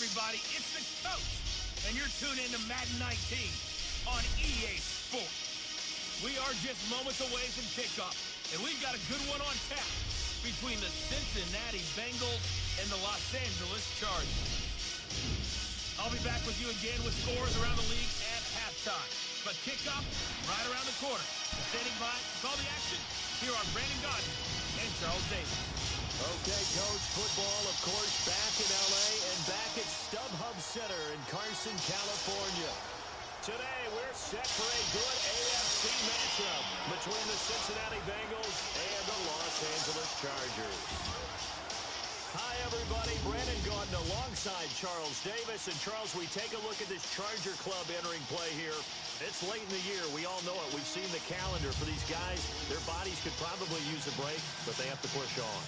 everybody, it's the coach, and you're tuned in to Madden 19 on EA Sports. We are just moments away from kickoff, and we've got a good one on tap between the Cincinnati Bengals and the Los Angeles Chargers. I'll be back with you again with scores around the league at halftime. But kickoff right around the corner. Standing by to call the action, here are Brandon Gaudin and Charles Davis. Okay, Coach, football, of course, back in L.A. and back at StubHub Center in Carson, California. Today, we're set for a good AFC matchup between the Cincinnati Bengals and the Los Angeles Chargers. Hi, everybody. Brandon Gaudin alongside Charles Davis. And, Charles, we take a look at this Charger club entering play here. It's late in the year. We all know it. We've seen the calendar for these guys. Their bodies could probably use a break, but they have to push on.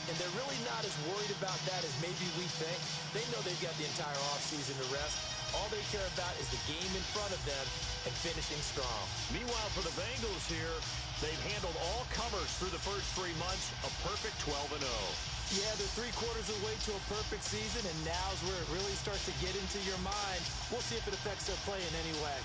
And they're really not as worried about that as maybe we think. They know they've got the entire offseason to rest. All they care about is the game in front of them and finishing strong. Meanwhile, for the Bengals here, they've handled all comers through the first 3 months, a perfect 12-0. Yeah, they're 3/4 of the way to a perfect season, and now's where it really starts to get into your mind. We'll see if it affects their play in any way.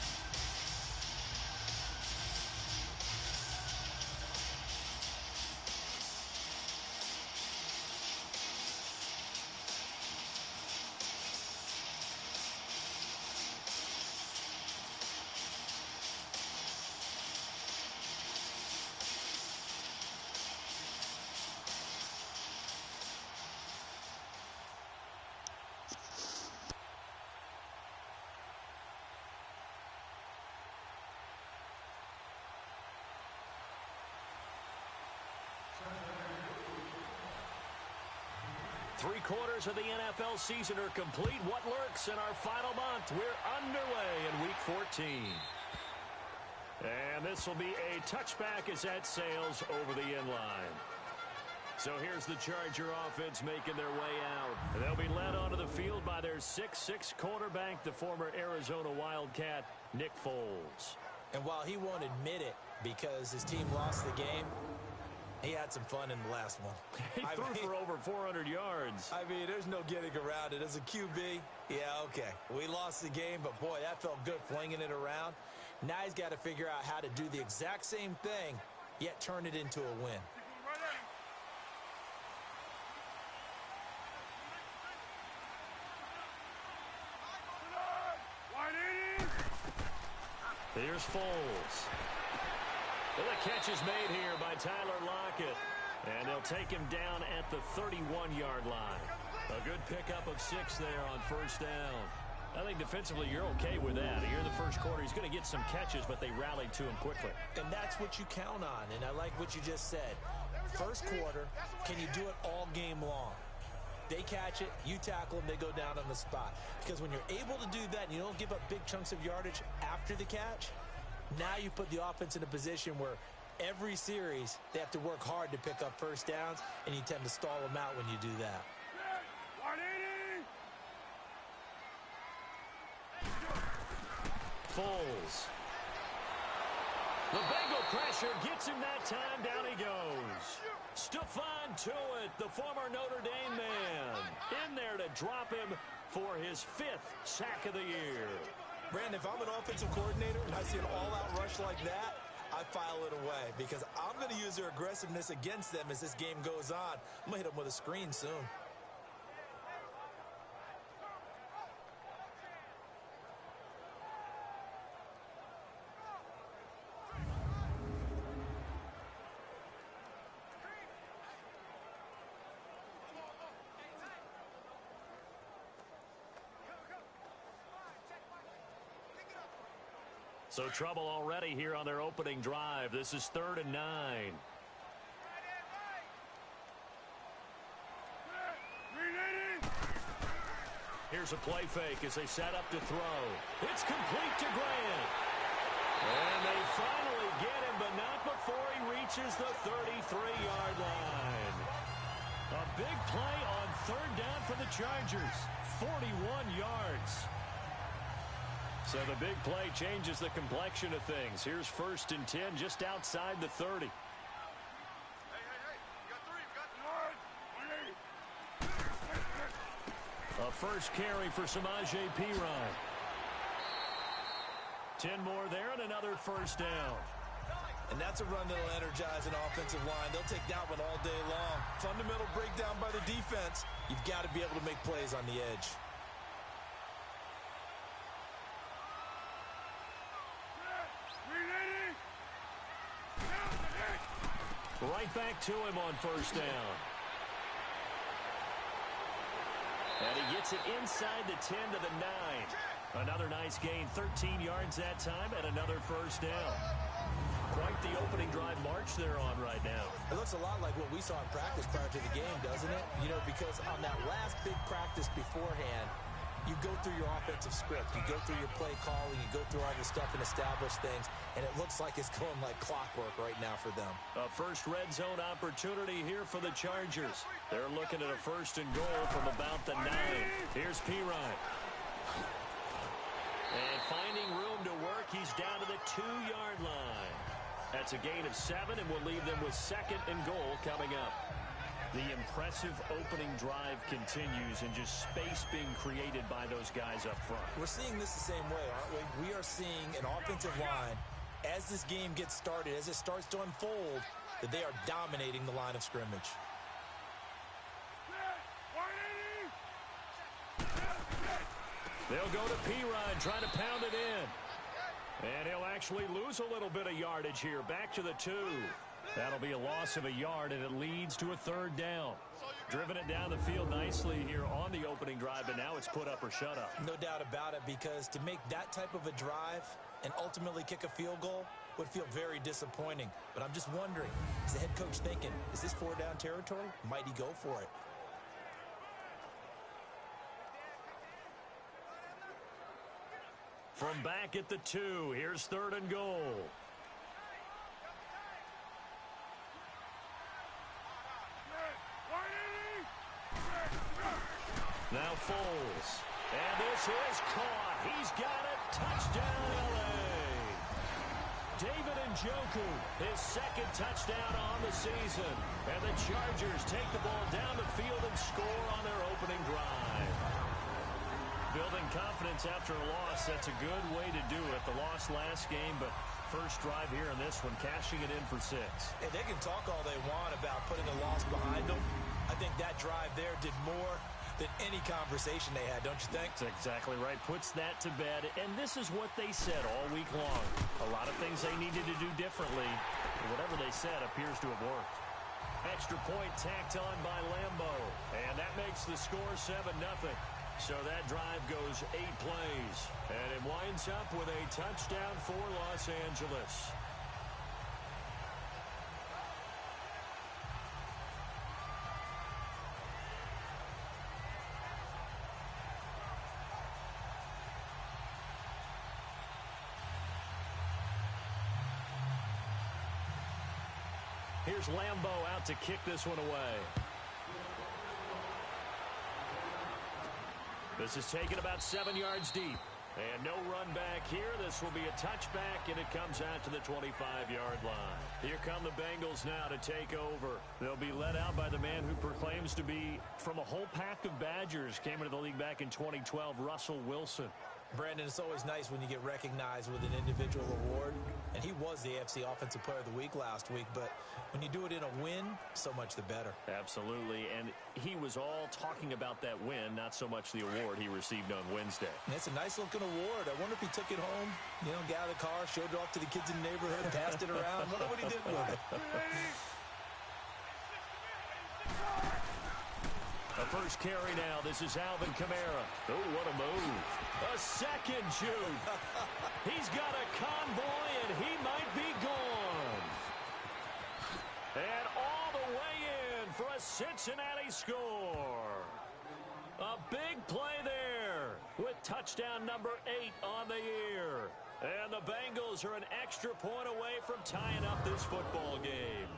Three-quarters of the NFL season are complete. What lurks in our final month? We're underway in Week 14. And this will be a touchback as that sails over the end line. So here's the Charger offense making their way out. They'll be led onto the field by their 6'6" quarterback, the former Arizona Wildcat, Nick Foles. And while he won't admit it because his team lost the game, he had some fun in the last one. He threw for over 400 yards. I mean, there's no getting around it. As a QB, yeah, okay. We lost the game, but, boy, that felt good flinging it around. Now he's got to figure out how to do the exact same thing, yet turn it into a win. Here's Foles. Well, the catch is made here by Tyler Lockett. And they'll take him down at the 31-yard line. A good pickup of 6 there on first down. I think defensively you're okay with that. Here in the first quarter, he's going to get some catches, but they rallied to him quickly. And that's what you count on, and I like what you just said. First quarter, can you do it all game long? They catch it, you tackle them, they go down on the spot. Because when you're able to do that and you don't give up big chunks of yardage after the catch, now you put the offense in a position where every series they have to work hard to pick up first downs, and you tend to stall them out when you do that. Foles. The Bengal pressure gets him that time. Down he goes. Stephon Tuitt, the former Notre Dame man, in there to drop him for his 5th sack of the year. Brandon, if I'm an offensive coordinator and I see an all-out rush like that, I file it away because I'm going to use their aggressiveness against them as this game goes on. I'm going to hit them with a screen soon. So trouble already here on their opening drive. This is 3rd and 9. Here's a play fake as they set up to throw. It's complete to Grant. And they finally get him, but not before he reaches the 33-yard line. A big play on 3rd down for the Chargers. 41 yards. So the big play changes the complexion of things. Here's 1st and 10 just outside the 30. A first carry for Samaje Perine. 10 more there and another first down. And that's a run that'll energize an offensive line. They'll take that one all day long. Fundamental breakdown by the defense. You've got to be able to make plays on the edge. Right back to him on first down. And he gets it inside the 10 to the 9. Another nice gain, 13 yards that time, and another first down. Quite the opening drive march they're on right now. It looks a lot like what we saw in practice prior to the game, doesn't it? You know, because on that last big practice beforehand, you go through your offensive script. You go through your play calling. You go through all the stuff and establish things. And it looks like it's going like clockwork right now for them. A first red zone opportunity here for the Chargers. They're looking at a first and goal from about the 9. Here's Perine. And finding room to work, he's down to the 2-yard line. That's a gain of 7, and we'll leave them with second and goal coming up. The impressive opening drive continues, and just space being created by those guys up front. We're seeing this the same way, aren't we? We are seeing an offensive line, as this game gets started, as it starts to unfold, that they are dominating the line of scrimmage. They'll go to Perine, trying to pound it in. And he'll actually lose a little bit of yardage here. Back to the 2. That'll be a loss of a yard, and it leads to a third down. Driven it down the field nicely here on the opening drive, but now it's put up or shut up. No doubt about it, because to make that type of a drive and ultimately kick a field goal would feel very disappointing. But I'm just wondering, is the head coach thinking, is this 4-down territory? Might he go for it? From back at the 2, here's third and goal. Now Foles. And this is caught. He's got it. Touchdown, L.A. David Njoku, his second touchdown on the season. And the Chargers take the ball down the field and score on their opening drive. Building confidence after a loss, that's a good way to do it. The loss last game, but first drive here in this one, cashing it in for 6. And they can talk all they want about putting a loss behind them. I think that drive there did more than any conversation they had, don't you think? That's exactly right. Puts that to bed. And this is what they said all week long. A lot of things they needed to do differently. Whatever they said appears to have worked. Extra point tacked on by Lambo. And that makes the score 7-0. So that drive goes 8 plays. And it winds up with a touchdown for Los Angeles. Here's Lambo out to kick this one away. This is taken about 7 yards deep. And no run back here. This will be a touchback, and it comes out to the 25-yard line. Here come the Bengals now to take over. They'll be led out by the man who proclaims to be from a whole pack of Badgers. Came into the league back in 2012, Russell Wilson. Brandon, it's always nice when you get recognized with an individual award. And he was the AFC Offensive Player of the Week last week. But when you do it in a win, so much the better. Absolutely. And he was all talking about that win, not so much the award he received on Wednesday. And it's a nice-looking award. I wonder if he took it home, you know, got out of the car, showed it off to the kids in the neighborhood, passed it around. I wonder what he did with it. A first carry now. This is Alvin Kamara. Oh, what a move. A second shoot. He's got a convoy, and he might be gone. And all the way in for a Cincinnati score. A big play there with touchdown number 8 on the year. And the Bengals are an extra point away from tying up this football game.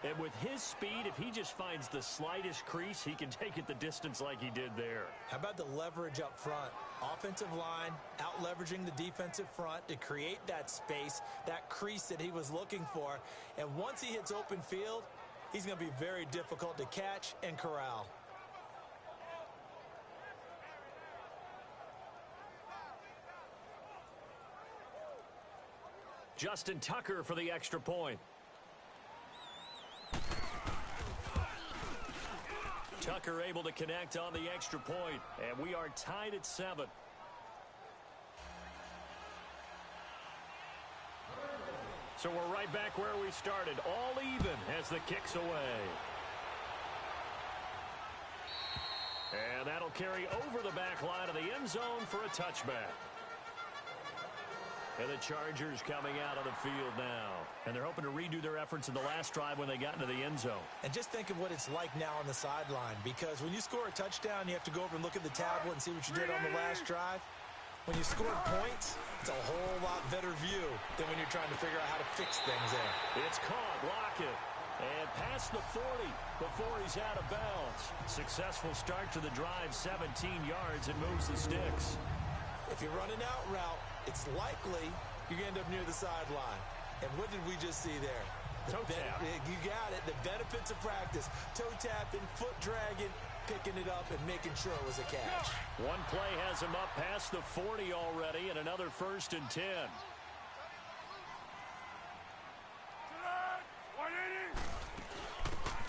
And with his speed, if he just finds the slightest crease, he can take it the distance like he did there. How about the leverage up front? Offensive line out-leveraging the defensive front to create that space, that crease that he was looking for. And once he hits open field, he's going to be very difficult to catch and corral. Justin Tucker for the extra point. Tucker able to connect on the extra point, and we are tied at 7. So we're right back where we started, all even as the kick's away. And that'll carry over the back line of the end zone for a touchback. And the Chargers coming out on the field now. And they're hoping to redo their efforts in the last drive when they got into the end zone. And just think of what it's like now on the sideline, because when you score a touchdown, you have to go over and look at the tablet and see what you did on the last drive. When you score points, it's a whole lot better view than when you're trying to figure out how to fix things there. It's caught. Lockett. And past the 40 before he's out of bounds. Successful start to the drive, 17 yards, and moves the sticks. If you run an out route, it's likely you're going to end up near the sideline. And what did we just see there? Toe tap. You got it. The benefits of practice. Toe tapping, foot dragging, picking it up, and making sure it was a catch. One play has him up past the 40 already, and another 1st and 10.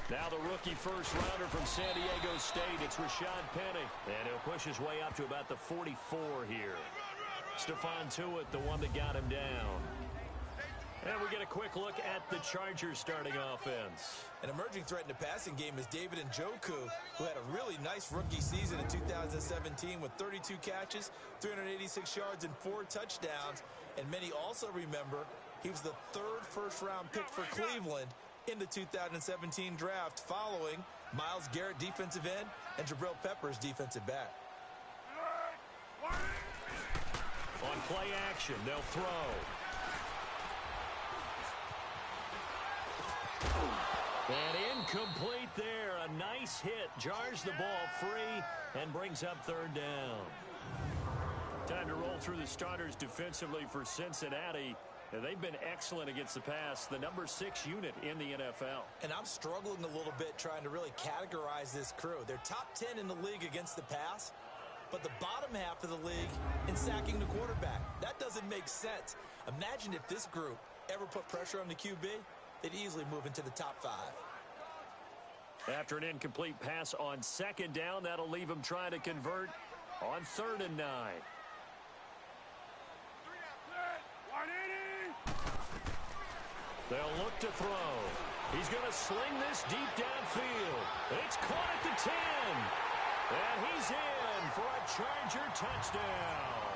Now the rookie first-rounder from San Diego State, it's Rashad Penny. And he'll push his way up to about the 44 here. Stephon Tuitt, the one that got him down. And we get a quick look at the Chargers starting offense. An emerging threat in the passing game is David Njoku, who had a really nice rookie season in 2017 with 32 catches, 386 yards, and 4 touchdowns. And many also remember he was the 3rd first-round pick for Cleveland in the 2017 draft, following Myles Garrett, defensive end, and Jabril Peppers, defensive back. On play action, they'll throw. And incomplete there. A nice hit. Jars the ball free and brings up 3rd down. Time to roll through the starters defensively for Cincinnati. They've been excellent against the pass, the number 6 unit in the NFL. And I'm struggling a little bit trying to really categorize this crew. They're top 10 in the league against the pass, but the bottom half of the league in sacking the quarterback. That doesn't make sense. Imagine if this group ever put pressure on the QB, they'd easily move into the top 5. After an incomplete pass on 2nd down, that'll leave him trying to convert on 3rd and 9. They'll look to throw. He's going to sling this deep downfield. It's caught at the 10. And he's in for a Charger touchdown.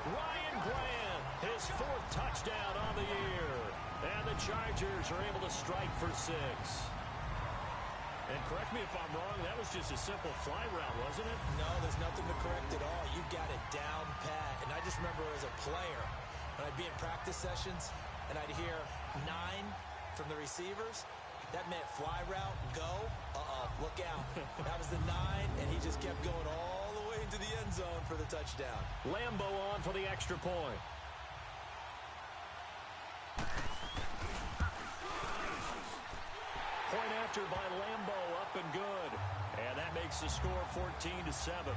Ryan Grant, his 4th touchdown on the year. And the Chargers are able to strike for 6. And correct me if I'm wrong, that was just a simple fly route, wasn't it? No, there's nothing to correct at all. You've got it down pat. And I just remember as a player, when I'd be in practice sessions, and I'd hear 9 from the receivers, that meant fly route, go, look out. That was the 9, and he just kept going all the way into the end zone for the touchdown. Lambo on for the extra point. Point after by Lambo, up and good. And that makes the score 14-7.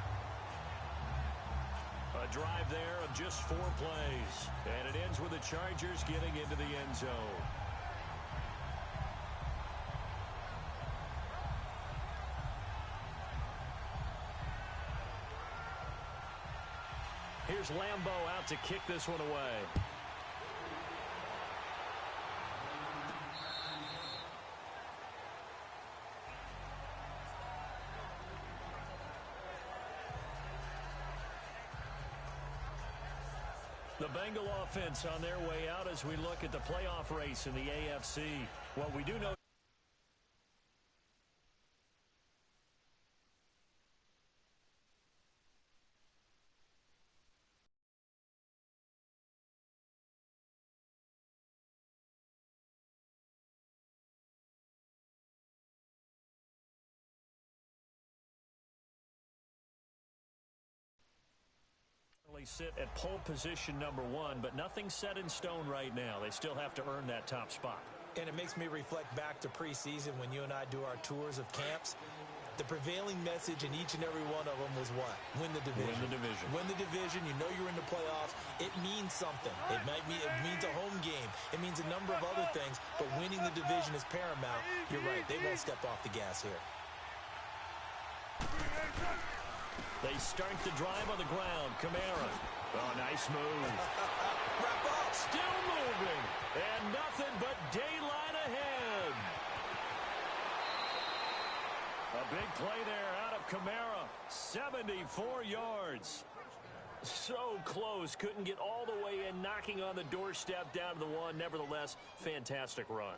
A drive there of just 4 plays. And it ends with the Chargers getting into the end zone. Here's Lambo out to kick this one away. The Bengal offense on their way out as we look at the playoff race in the AFC. What we do know. Sit at pole position number 1, but nothing set in stone right now. They still have to earn that top spot. And it makes me reflect back to preseason when you and I do our tours of camps. the prevailing message in each and every one of them was what? Win the division. Win the division. Win the division. You know you're in the playoffs. It means something. It means a home game. It means a number of other things, but winning the division is paramount. You're right. They won't step off the gas here. They start the drive on the ground. Kamara. Oh, nice move. Wrap up. Still moving. And nothing but daylight ahead. A big play there out of Kamara. 74 yards. So close. Couldn't get all the way in. Knocking on the doorstep down to the one. Nevertheless, fantastic run.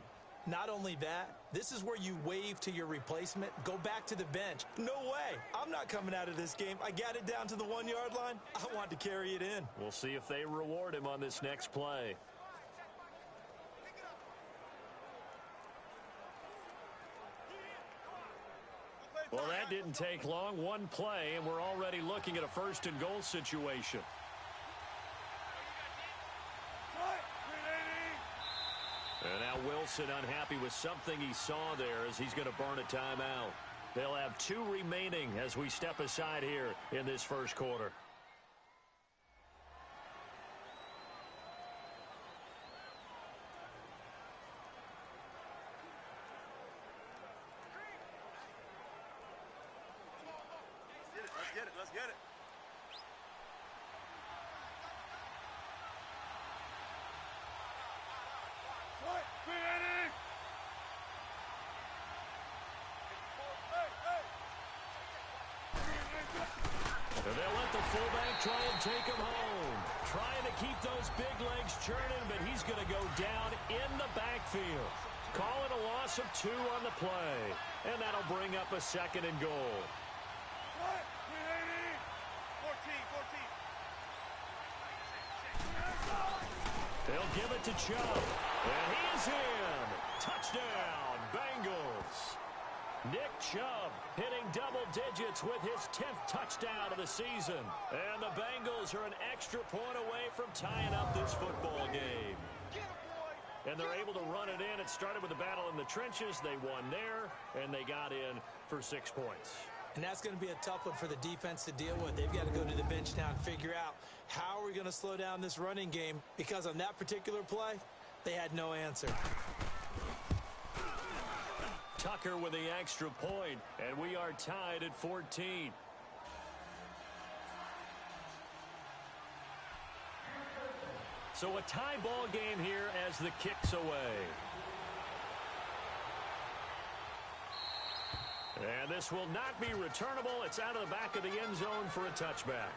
Not only that, this is where you wave to your replacement, go back to the bench. No way. I'm not coming out of this game. I got it down to the 1-yard line. I want to carry it in. We'll see if they reward him on this next play. Well, that didn't take long. One play, and we're already looking at a first-and-goal situation. And now Wilson unhappy with something he saw there as he's going to burn a timeout. They'll have 2 remaining as we step aside here in this first quarter. Let's get it. And they'll let the fullback try and take him home. Trying to keep those big legs churning, but he's going to go down in the backfield. Calling a loss of 2 on the play. And that'll bring up a second and goal. 14. They'll give it to Chubb. And he's in. Touchdown, Bengals. Nick Chubb hitting double digits with his 10th touchdown of the season. And the Bengals are an extra point away from tying up this football game. And they're able to run it in. It started with a battle in the trenches. They won there, and they got in for 6 points. And that's going to be a tough one for the defense to deal with. They've got to go to the bench now and figure out how are we going to slow down this running game, because on that particular play, they had no answer. Tucker with the extra point, and we are tied at 14. So a tie ball game here as the kick's away. And this will not be returnable. It's out of the back of the end zone for a touchback.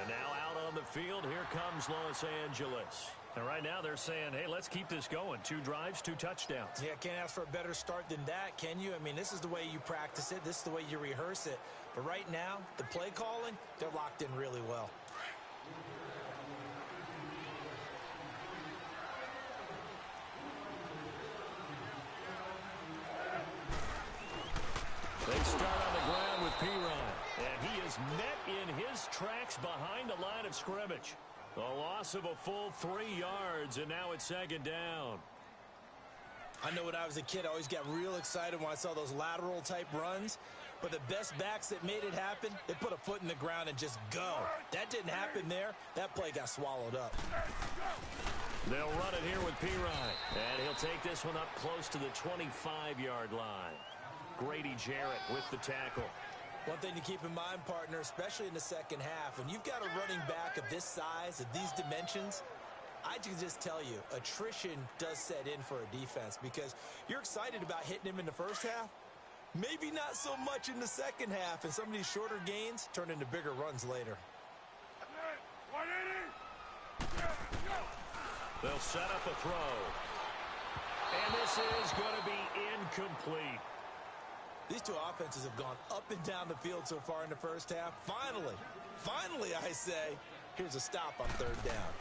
And now out on the field, here comes Los Angeles. And right now they're saying, hey, let's keep this going. 2 drives, 2 touchdowns. Yeah, can't ask for a better start than that, can you? I mean, this is the way you practice it. This is the way you rehearse it. But right now, the play calling, they're locked in really well. They start on the ground with P-Ryan. And he is met in his tracks behind the line of scrimmage. A loss of a full 3 yards, and now it's second down. I know when I was a kid, I always got real excited when I saw those lateral-type runs. But the best backs that made it happen, they put a foot in the ground and just go. That didn't happen there. That play got swallowed up. They'll run it here with P-Ryan. And he'll take this one up close to the 25-yard line. Grady Jarrett with the tackle. One thing to keep in mind, partner, especially in the second half, when you've got a running back of this size, of these dimensions, I can just tell you, attrition does set in for a defense, because you're excited about hitting him in the first half, maybe not so much in the second half, and some of these shorter gains turn into bigger runs later. They'll set up a throw. And this is going to be incomplete. These two offenses have gone up and down the field so far in the first half. Finally, I say, here's a stop on third down.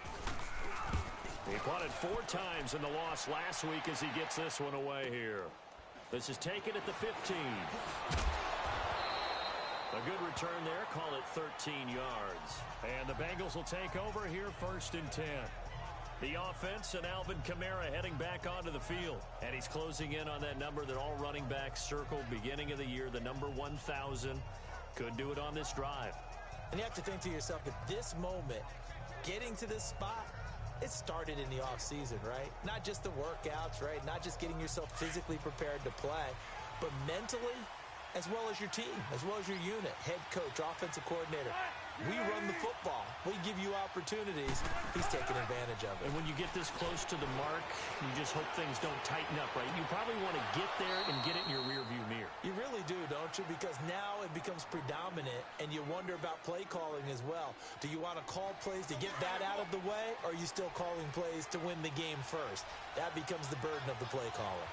He punted 4 times in the loss last week as he gets this one away here. This is taken at the 15. A good return there. Call it 13 yards. And the Bengals will take over here 1st and 10. The offense and Alvin Kamara heading back onto the field. And he's closing in on that number that all running backs circled beginning of the year, the number 1,000. Could do it on this drive. And you have to think to yourself, at this moment, getting to this spot, it started in the offseason, right? Not just the workouts, right? Not just getting yourself physically prepared to play, but mentally, as well as your team, as well as your unit, head coach, offensive coordinator. We run the football. We give you opportunities. He's taking advantage of it. And when you get this close to the mark, you just hope things don't tighten up, right? You probably want to get there and get it in your rearview mirror. You really do, don't you? Because now it becomes predominant, and you wonder about play calling as well. Do you want to call plays to get that out of the way, or are you still calling plays to win the game first? That becomes the burden of the play caller.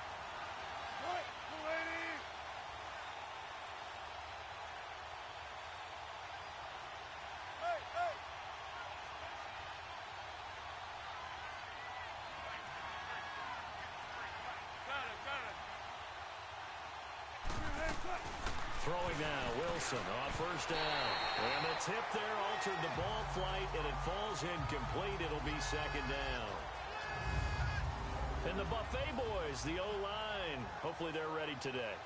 Throwing now, Wilson on first down. And the tip there altered the ball flight, and it falls incomplete. It'll be second down. And the Buffet boys, the O-line, hopefully they're ready today.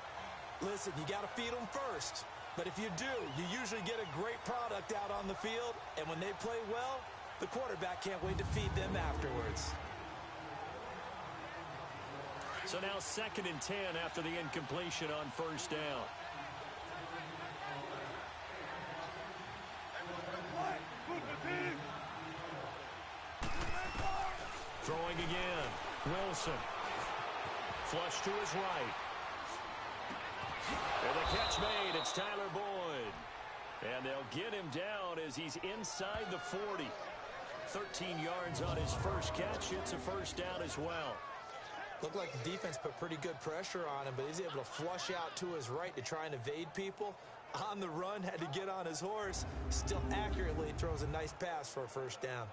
Listen, you got to feed them first. But if you do, you usually get a great product out on the field. And when they play well, the quarterback can't wait to feed them afterwards. So now 2nd and 10 after the incompletion on first down. Throwing again. Wilson. Flush to his right. And the catch made. It's Tyler Boyd. And they'll get him down as he's inside the 40. 13 yards on his first catch. It's a first down as well. Looked like the defense put pretty good pressure on him, but he's able to flush out to his right to try and evade people. On the run, had to get on his horse. Still accurately throws a nice pass for a first down.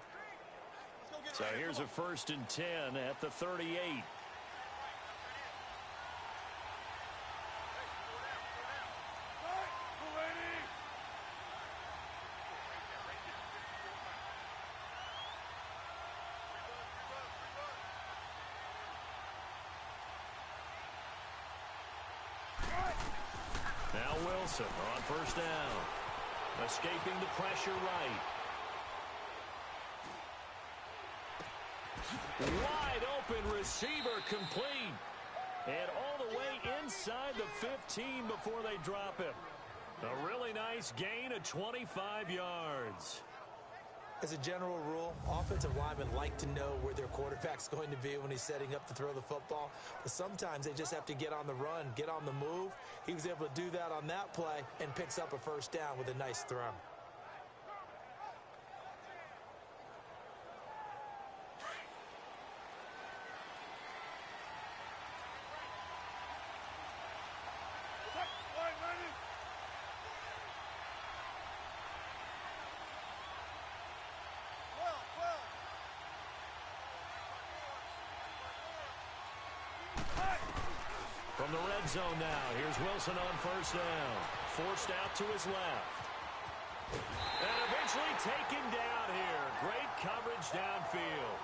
So here's a 1st and 10 at the 38. Now Wilson on first down. Escaping the pressure right. Wide open receiver complete. And all the way inside the 15 before they drop him. A really nice gain of 25 yards. As a general rule, offensive linemen like to know where their quarterback's going to be when he's setting up to throw the football. But sometimes they just have to get on the run, get on the move. He was able to do that on that play and picks up a first down with a nice throw. From the red zone now, here's Wilson on first down. Forced out to his left. And eventually taken down here. Great coverage downfield.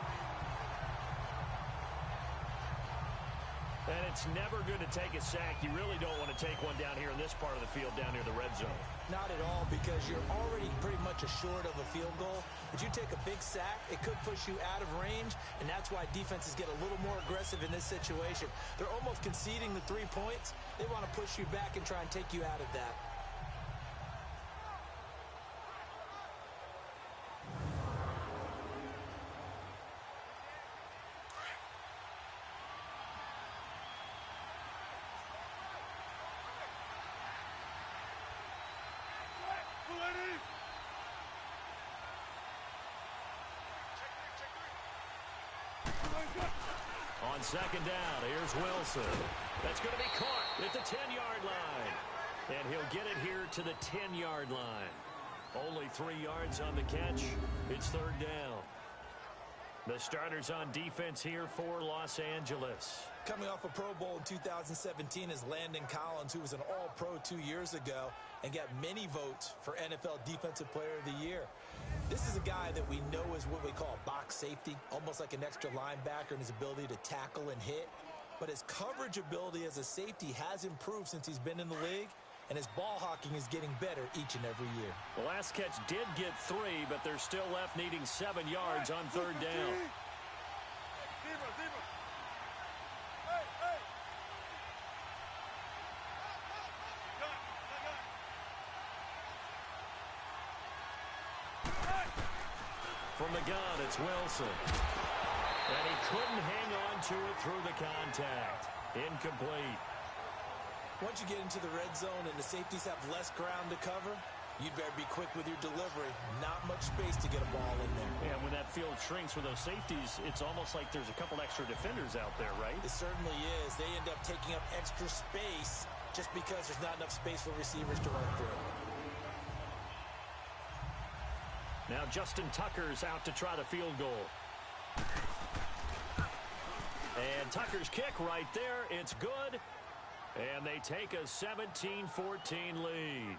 And it's never good to take a sack. You really don't want to take one down here in this part of the field, down near the red zone. Not at all, because you're already pretty much assured of a field goal. But you take a big sack, it could push you out of range, and that's why defenses get a little more aggressive in this situation. They're almost conceding the 3 points. They want to push you back and try and take you out of that. On second down, here's Wilson. That's going to be caught at the 10-yard line. And he'll get it here to the 10-yard line. Only 3 yards on the catch. It's third down. The starters on defense here for Los Angeles. Coming off a Pro Bowl in 2017 is Landon Collins, who was an All-Pro 2 years ago and got many votes for NFL Defensive Player of the Year. This is a guy that we know is what we call a box safety, almost like an extra linebacker in his ability to tackle and hit. But his coverage ability as a safety has improved since he's been in the league, and his ball hawking is getting better each and every year. The last catch did get 3, but they're still left needing 7 yards on 3rd down. From the gun, it's Wilson. And he couldn't hang on to it through the contact. Incomplete. Once you get into the red zone and the safeties have less ground to cover, you'd better be quick with your delivery. Not much space to get a ball in there. Yeah, when that field shrinks with those safeties, it's almost like there's a couple extra defenders out there, right? It certainly is. They end up taking up extra space just because there's not enough space for receivers to run through. Now Justin Tucker's out to try the field goal. And Tucker's kick right there. It's good. And they take a 17-14 lead.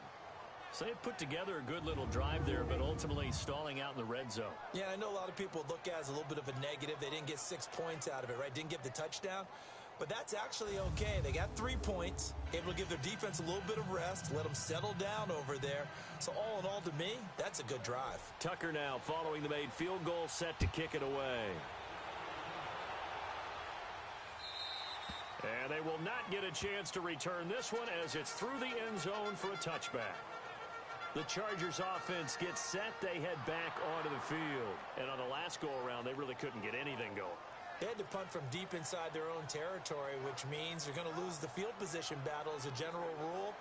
So they put together a good little drive there, but ultimately stalling out in the red zone. Yeah, I know a lot of people look at it as a little bit of a negative. They didn't get 6 points out of it, right? Didn't get the touchdown. But that's actually okay. They got 3 points, able to give their defense a little bit of rest, let them settle down over there. So all in all, to me, that's a good drive. Tucker now following the made field goal, set to kick it away. And they will not get a chance to return this one as it's through the end zone for a touchback. The Chargers offense gets set. They head back onto the field. And on the last go-around, they really couldn't get anything going. They had to punt from deep inside their own territory, which means they're going to lose the field position battle as a general rule.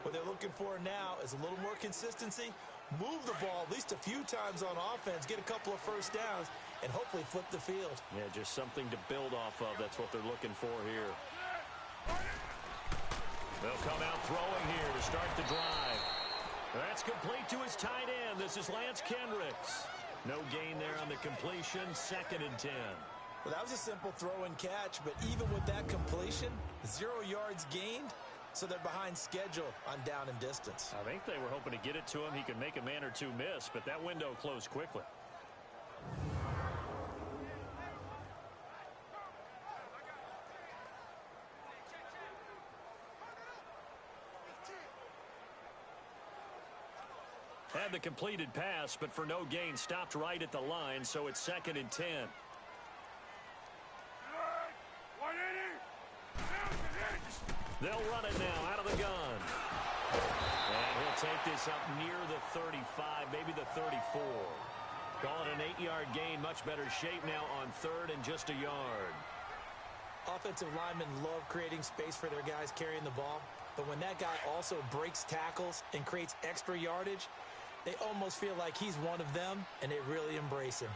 What they're looking for now is a little more consistency, move the ball at least a few times on offense, get a couple of first downs, and hopefully flip the field. Yeah, just something to build off of. That's what they're looking for here. They'll come out throwing here to start the drive. That's complete to his tight end. This is Lance Kendricks. No gain there on the completion. 2nd and 10. Well, that was a simple throw and catch, but even with that completion, 0 yards gained, so they're behind schedule on down and distance. I think they were hoping to get it to him. He could make a man or two miss, but that window closed quickly. Had the completed pass, but for no gain, stopped right at the line, so it's 2nd and 10. They'll run it now out of the gun. And he'll take this up near the 35, maybe the 34. Call it an 8-yard gain. Much better shape now on 3rd and just a yard. Offensive linemen love creating space for their guys carrying the ball. But when that guy also breaks tackles and creates extra yardage, they almost feel like he's one of them, and they really embrace him.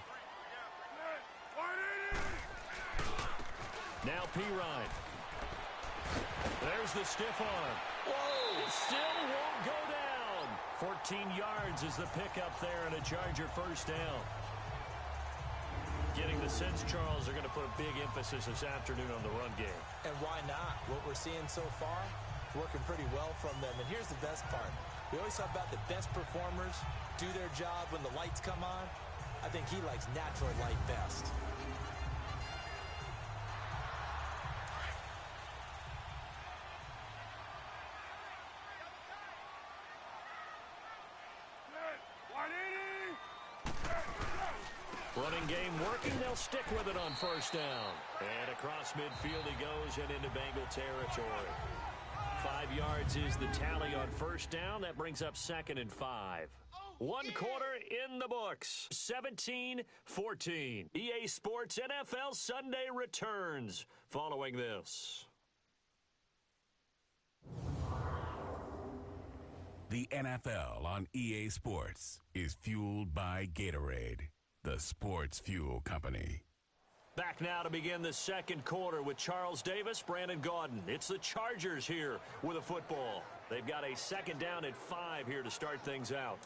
Now Pirine. There's the stiff arm. Whoa! It still won't go down. 14 yards is the pickup there and a Charger first down. Getting the sense, Charles, are going to put a big emphasis this afternoon on the run game. And why not? What we're seeing so far, working pretty well from them. And here's the best part. We always talk about the best performers do their job when the lights come on. I think he likes natural light best. Running game working. They'll stick with it on first down. And across midfield he goes and into Bengal territory. 5 yards is the tally on first down. That brings up 2nd and 5. 1 quarter in the books. 17-14. EA Sports NFL Sunday returns following this. The NFL on EA Sports is fueled by Gatorade, the sports fuel company. Back now to begin the second quarter with Charles Davis, Brandon Gaudin. It's the Chargers here with a football. They've got a 2nd down at 5 here to start things out.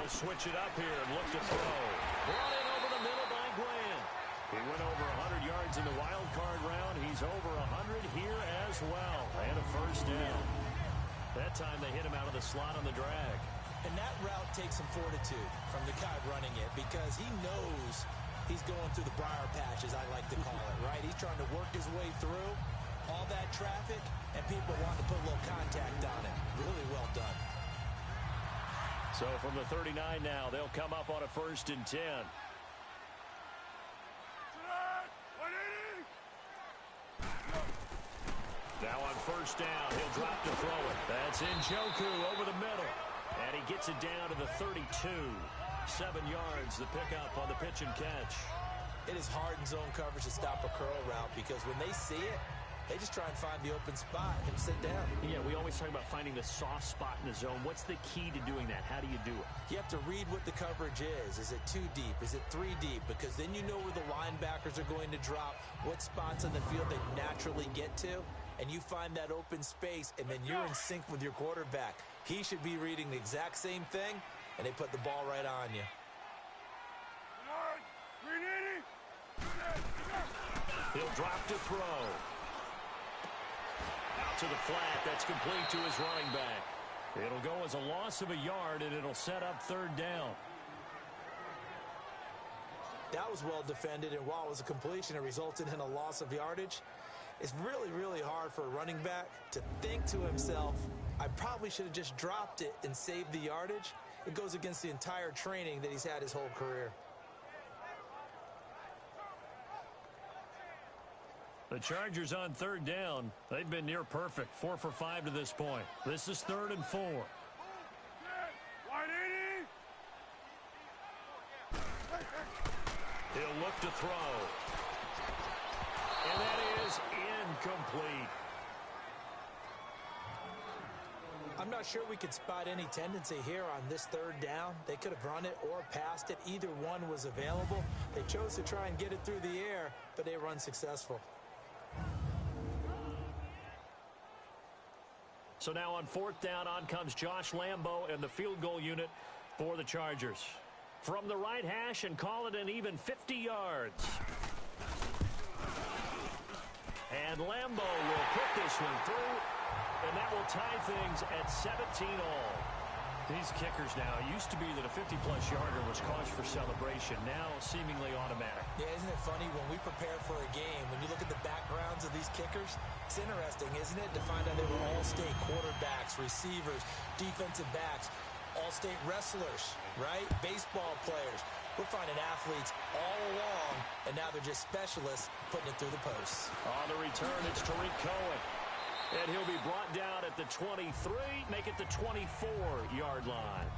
They'll switch it up here and look to throw. Brought in over the middle by Glenn. He went over 100 yards in the wild card round. He's over 100 here as well. And a first down. That time they hit him out of the slot on the drag. And that route takes some fortitude from the guy running it because he knows he's going through the briar patch, as I like to call it, right? He's trying to work his way through all that traffic, and people want to put a little contact on it. Really well done. So from the 39 now, they'll come up on a 1st and 10. Now on 1st down, he'll drop to throw it. That's Njoku over the middle. And he gets it down to the 32. 7 yards, the pickup on the pitch and catch. It is hard in zone coverage to stop a curl route because when they see it, they just try and find the open spot and sit down. Yeah, we always talk about finding the soft spot in the zone. What's the key to doing that? How do you do it? You have to read what the coverage is. Is it 2 deep? Is it 3 deep? Because then you know where the linebackers are going to drop, what spots on the field they naturally get to, and you find that open space, and then you're in sync with your quarterback. He should be reading the exact same thing, and they put the ball right on you. He'll drop to throw. Out to the flat. That's complete to his running back. It'll go as a loss of a yard, and it'll set up 3rd down. That was well defended, and while it was a completion, it resulted in a loss of yardage. It's really, really hard for a running back to think to himself, I probably should have just dropped it and saved the yardage. It goes against the entire training that he's had his whole career. The Chargers on 3rd down. They've been near perfect. 4 for 5 to this point. This is 3rd and 4. He'll look to throw. And that is incomplete. I'm not sure we could spot any tendency here on this 3rd down. They could have run it or passed it. Either one was available. They chose to try and get it through the air, but they were unsuccessful. So now on 4th down, on comes Josh Lambo and the field goal unit for the Chargers. From the right hash and call it an even 50 yards. And Lambo will put this one through, and that will tie things at 17 all. These kickers now, it used to be that a 50-plus yarder was cause for celebration, now seemingly automatic. Yeah, isn't it funny when we prepare for a game, when you look at the backgrounds of these kickers, it's interesting, isn't it, to find out they were all-state quarterbacks, receivers, defensive backs, all-state wrestlers, right? Baseball players. We're finding athletes all along, and now they're just specialists putting it through the posts. On the return, it's Tariq Cohen. And he'll be brought down at the 23, make it the 24-yard line.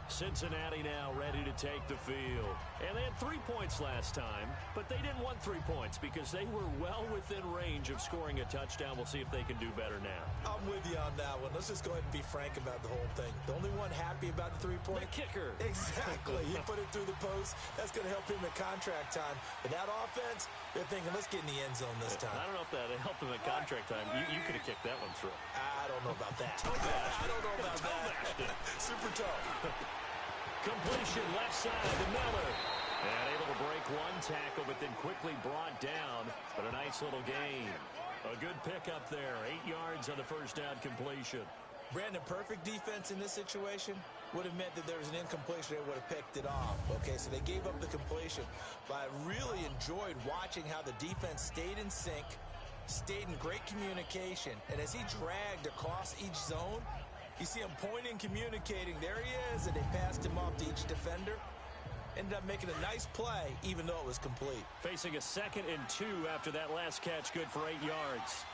Cincinnati now ready to take the field. And they had 3 points last time, but they didn't want 3 points because they were well within range of scoring a touchdown. We'll see if they can do better now. I'm with you on that one. Let's just go ahead and be frank about the whole thing. The only one happy about the 3-point? The kicker. Exactly. He put it through the post. That's going to help him at contract time. But that offense, they're thinking, let's get in the end zone this time. I don't know if that helped him at contract time. You could have kicked that one through. I don't know about that. I don't know about that. Super tough. Completion left side to Miller. And able to break one tackle, but then quickly brought down. But a nice little gain. A good pickup there. 8 yards on the first down completion. Brandon, perfect defense in this situation would have meant that there was an incompletion. They would have picked it off. Okay, so they gave up the completion. But I really enjoyed watching how the defense stayed in sync, stayed in great communication. And as he dragged across each zone, you see him pointing, communicating. There he is, and they passed him off to each defender. Ended up making a nice play, even though it was complete. Facing a 2nd and 2 after that last catch, good for 8 yards.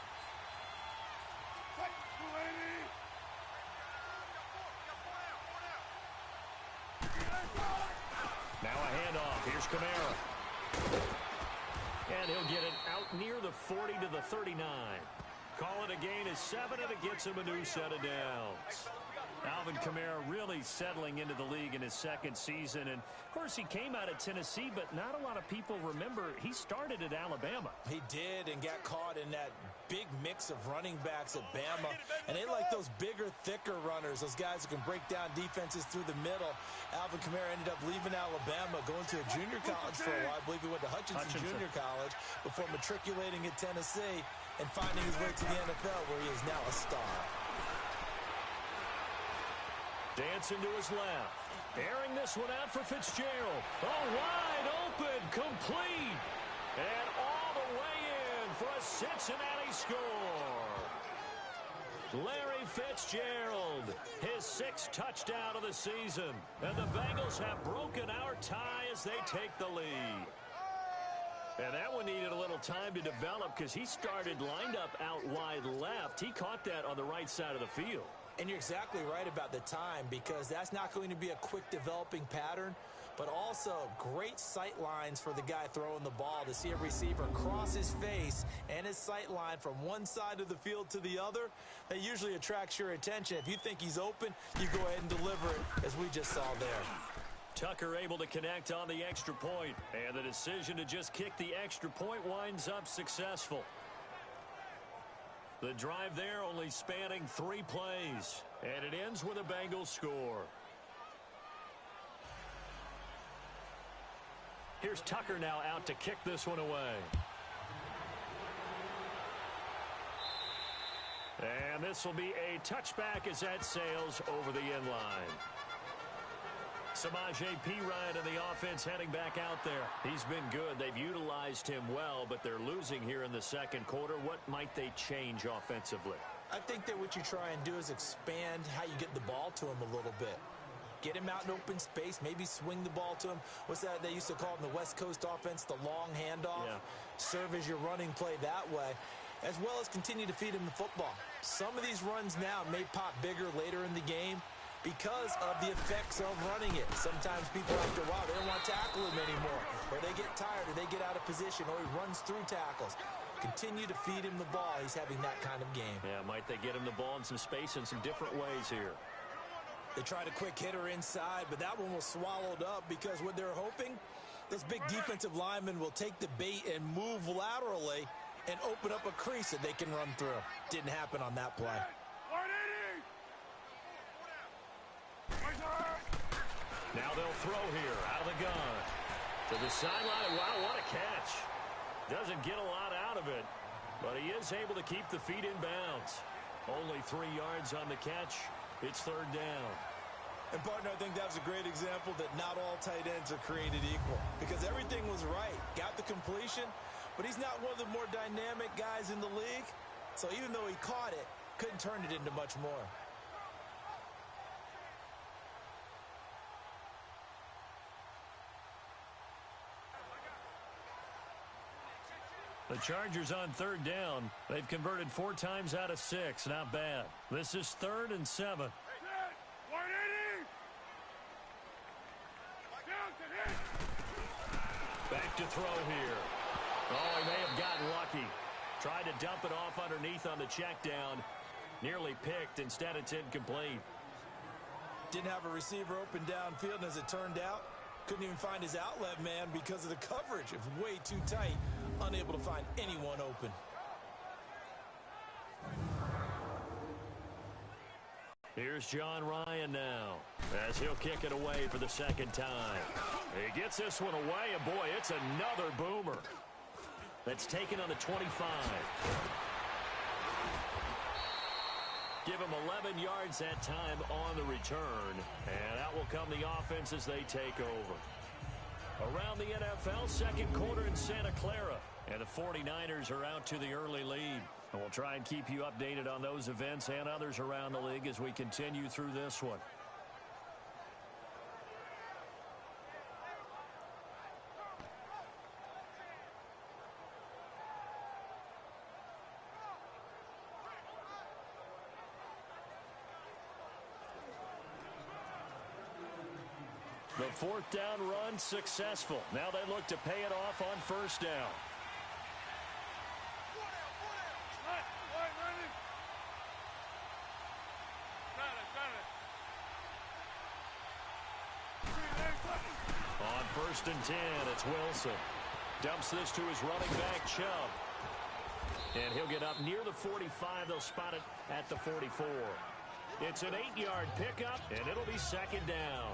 Now a handoff. Here's Kamara. And he'll get it out near the 40 to the 39. Call it a gain of 7, and it gets him a new set of downs. Alvin Kamara really settling into the league in his second season. And, of course, he came out of Tennessee, but not a lot of people remember he started at Alabama. He did, and got caught in that big mix of running backs at Bama. And they like those bigger, thicker runners, those guys who can break down defenses through the middle. Alvin Kamara ended up leaving Alabama, going to a junior college for a while. I believe he went to Hutchinson Junior College before matriculating at Tennessee and finding his way to the NFL, where he is now a star. Dancing to his left. Airing this one out for Fitzgerald. Oh, wide open, complete. And all the way in for a Cincinnati score. Larry Fitzgerald, his 6th touchdown of the season. And the Bengals have broken our tie as they take the lead. And that one needed a little time to develop because he started lined up out wide left. He caught that on the right side of the field. And you're exactly right about the time, because that's not going to be a quick developing pattern, but also great sight lines for the guy throwing the ball to see a receiver cross his face and his sight line from one side of the field to the other. That usually attracts your attention. If you think he's open, you go ahead and deliver it, as we just saw there. Tucker able to connect on the extra point, and the decision to just kick the extra point winds up successful. The drive there only spanning 3 plays, and it ends with a Bengals score. Here's Tucker now out to kick this one away. And this will be a touchback as that sails over the end line. Samaje Perine and the offense heading back out there. He's been good. They've utilized him well, but they're losing here in the second quarter. What might they change offensively? I think that what you try and do is expand how you get the ball to him a little bit. Get him out in open space, maybe swing the ball to him. What's that they used to call in the West Coast offense, the long handoff? Yeah. Serve as your running play that way, as well as continue to feed him the football. Some of these runs now may pop bigger later in the game because of the effects of running it. Sometimes people, after a while, they don't want to tackle him anymore, or they get tired, or they get out of position, or he runs through tackles. Continue to feed him the ball. He's having that kind of game. Yeah, might they get him the ball in some space in some different ways here. They tried a quick hitter inside, but that one was swallowed up because what they're hoping, this big defensive lineman will take the bait and move laterally and open up a crease that they can run through. Didn't happen on that play. Now they'll throw here out of the gun. To the sideline. Wow, what a catch. Doesn't get a lot out of it, but he is able to keep the feet in bounds. Only 3 yards on the catch. It's third down. And, partner, I think that was a great example that not all tight ends are created equal, because everything was right. Got the completion, but he's not one of the more dynamic guys in the league. So even though he caught it, couldn't turn it into much more. The Chargers on third down. They've converted 4 times out of 6. Not bad. This is 3rd and 7. Back to throw here. Oh, he may have gotten lucky. Tried to dump it off underneath on the check down. Nearly picked. Instead, it's incomplete. Didn't have a receiver open downfield, and as it turned out, couldn't even find his outlet man because of the coverage. It was way too tight. Unable to find anyone open. Here's John Ryan now, as he'll kick it away for the second time. He gets this one away, and boy, it's another boomer. That's taken on the 25. Give him 11 yards that time on the return, and out will come the offense as they take over. Around the NFL, second quarter in Santa Clara. And the 49ers are out to the early lead. And we'll try and keep you updated on those events and others around the league as we continue through this one. The 4th down run successful. Now they look to pay it off on first down. 1st and 10. It's Wilson. Dumps this to his running back, Chubb. And he'll get up near the 45. They'll spot it at the 44. It's an 8-yard pickup, and it'll be 2nd down.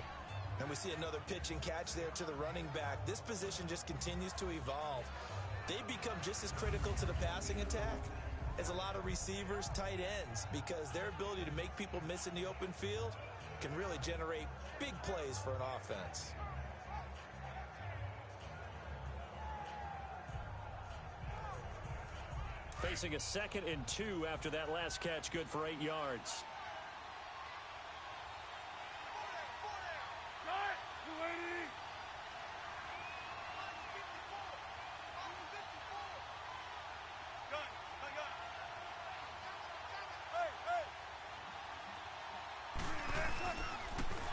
And we see another pitch and catch there to the running back. This position just continues to evolve. They become just as critical to the passing attack as a lot of receivers, tight ends, because their ability to make people miss in the open field can really generate big plays for an offense. Facing a 2nd and 2 after that last catch, good for 8 yards.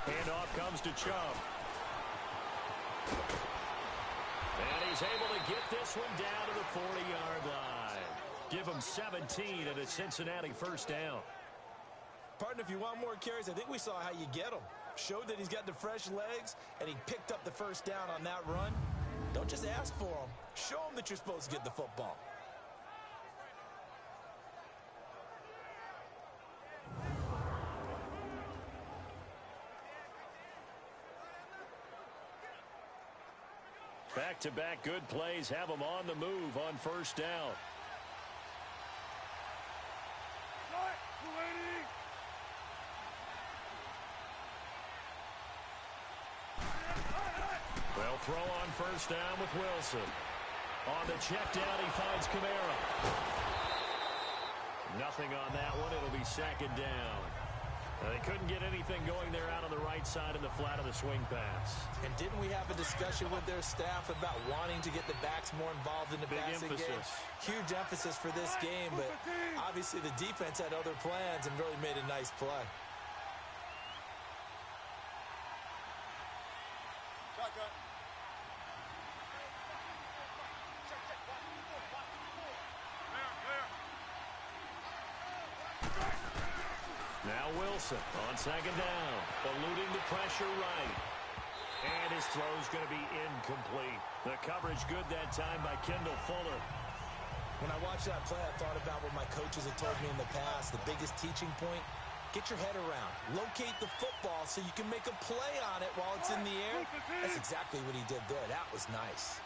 Handoff comes to Chubb. And he's able to get this one down to the 40-yard line. Give him 17 at a Cincinnati 1st down. Partner, if you want more carries, I think we saw how you get them. Showed that he's got the fresh legs, and he picked up the 1st down on that run. Don't just ask for them. Show them that you're supposed to get the football. Back-to-back good plays have them on the move on 1st down. They'll throw on 1st down with Wilson. On the check down, he finds Kamara. Nothing on that one. It'll be 2nd down. They couldn't get anything going there out on the right side in the flat of the swing pass. And didn't we have a discussion with their staff about wanting to get the backs more involved in the passing game? Huge emphasis for this game, but obviously the defense had other plans and really made a nice play. Now Wilson on 2nd down, eluding the pressure right. And his throw's going to be incomplete. The coverage good that time by Kendall Fuller. When I watched that play, I thought about what my coaches had told me in the past. The biggest teaching point, get your head around. Locate the football so you can make a play on it while it's in the air. That's exactly what he did there. That was nice.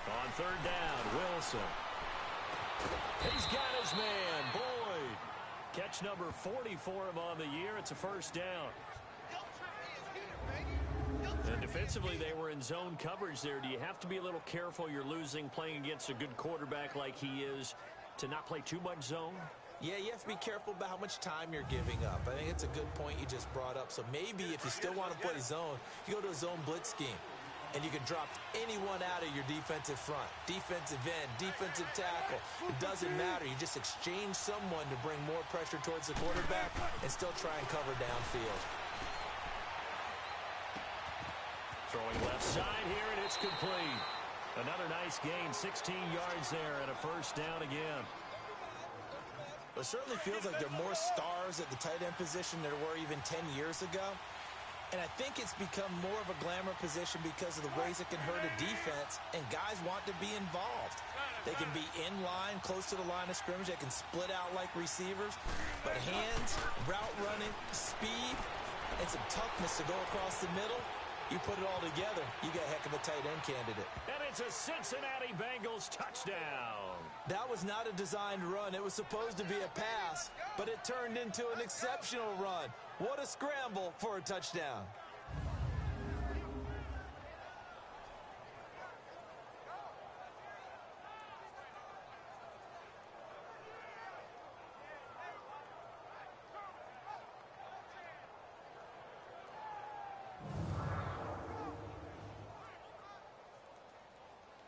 On 3rd down, Wilson. He's got his man, Boyd. Catch number 40 for him on the year. It's a 1st down. And defensively, they were in zone coverage there. Do you have to be a little careful? You're losing playing against a good quarterback like he is to not play too much zone? Yeah, you have to be careful about how much time you're giving up. I think it's a good point you just brought up. So maybe if you still want to play zone, you go to a zone blitz scheme. And you can drop anyone out of your defensive front. Defensive end, defensive tackle. It doesn't matter. You just exchange someone to bring more pressure towards the quarterback and still try and cover downfield. Throwing left side here, and it's complete. Another nice gain, 16 yards there, and a 1st down again. It certainly feels like there are more stars at the tight end position than there were even 10 years ago. And I think it's become more of a glamour position because of the ways it can hurt a defense, and guys want to be involved. They can be in line, close to the line of scrimmage. They can split out like receivers. But hands, route running, speed, and some toughness to go across the middle, you put it all together, you got a heck of a tight end candidate. And it's a Cincinnati Bengals touchdown. That was not a designed run. It was supposed to be a pass, but it turned into an exceptional run. What a scramble for a touchdown.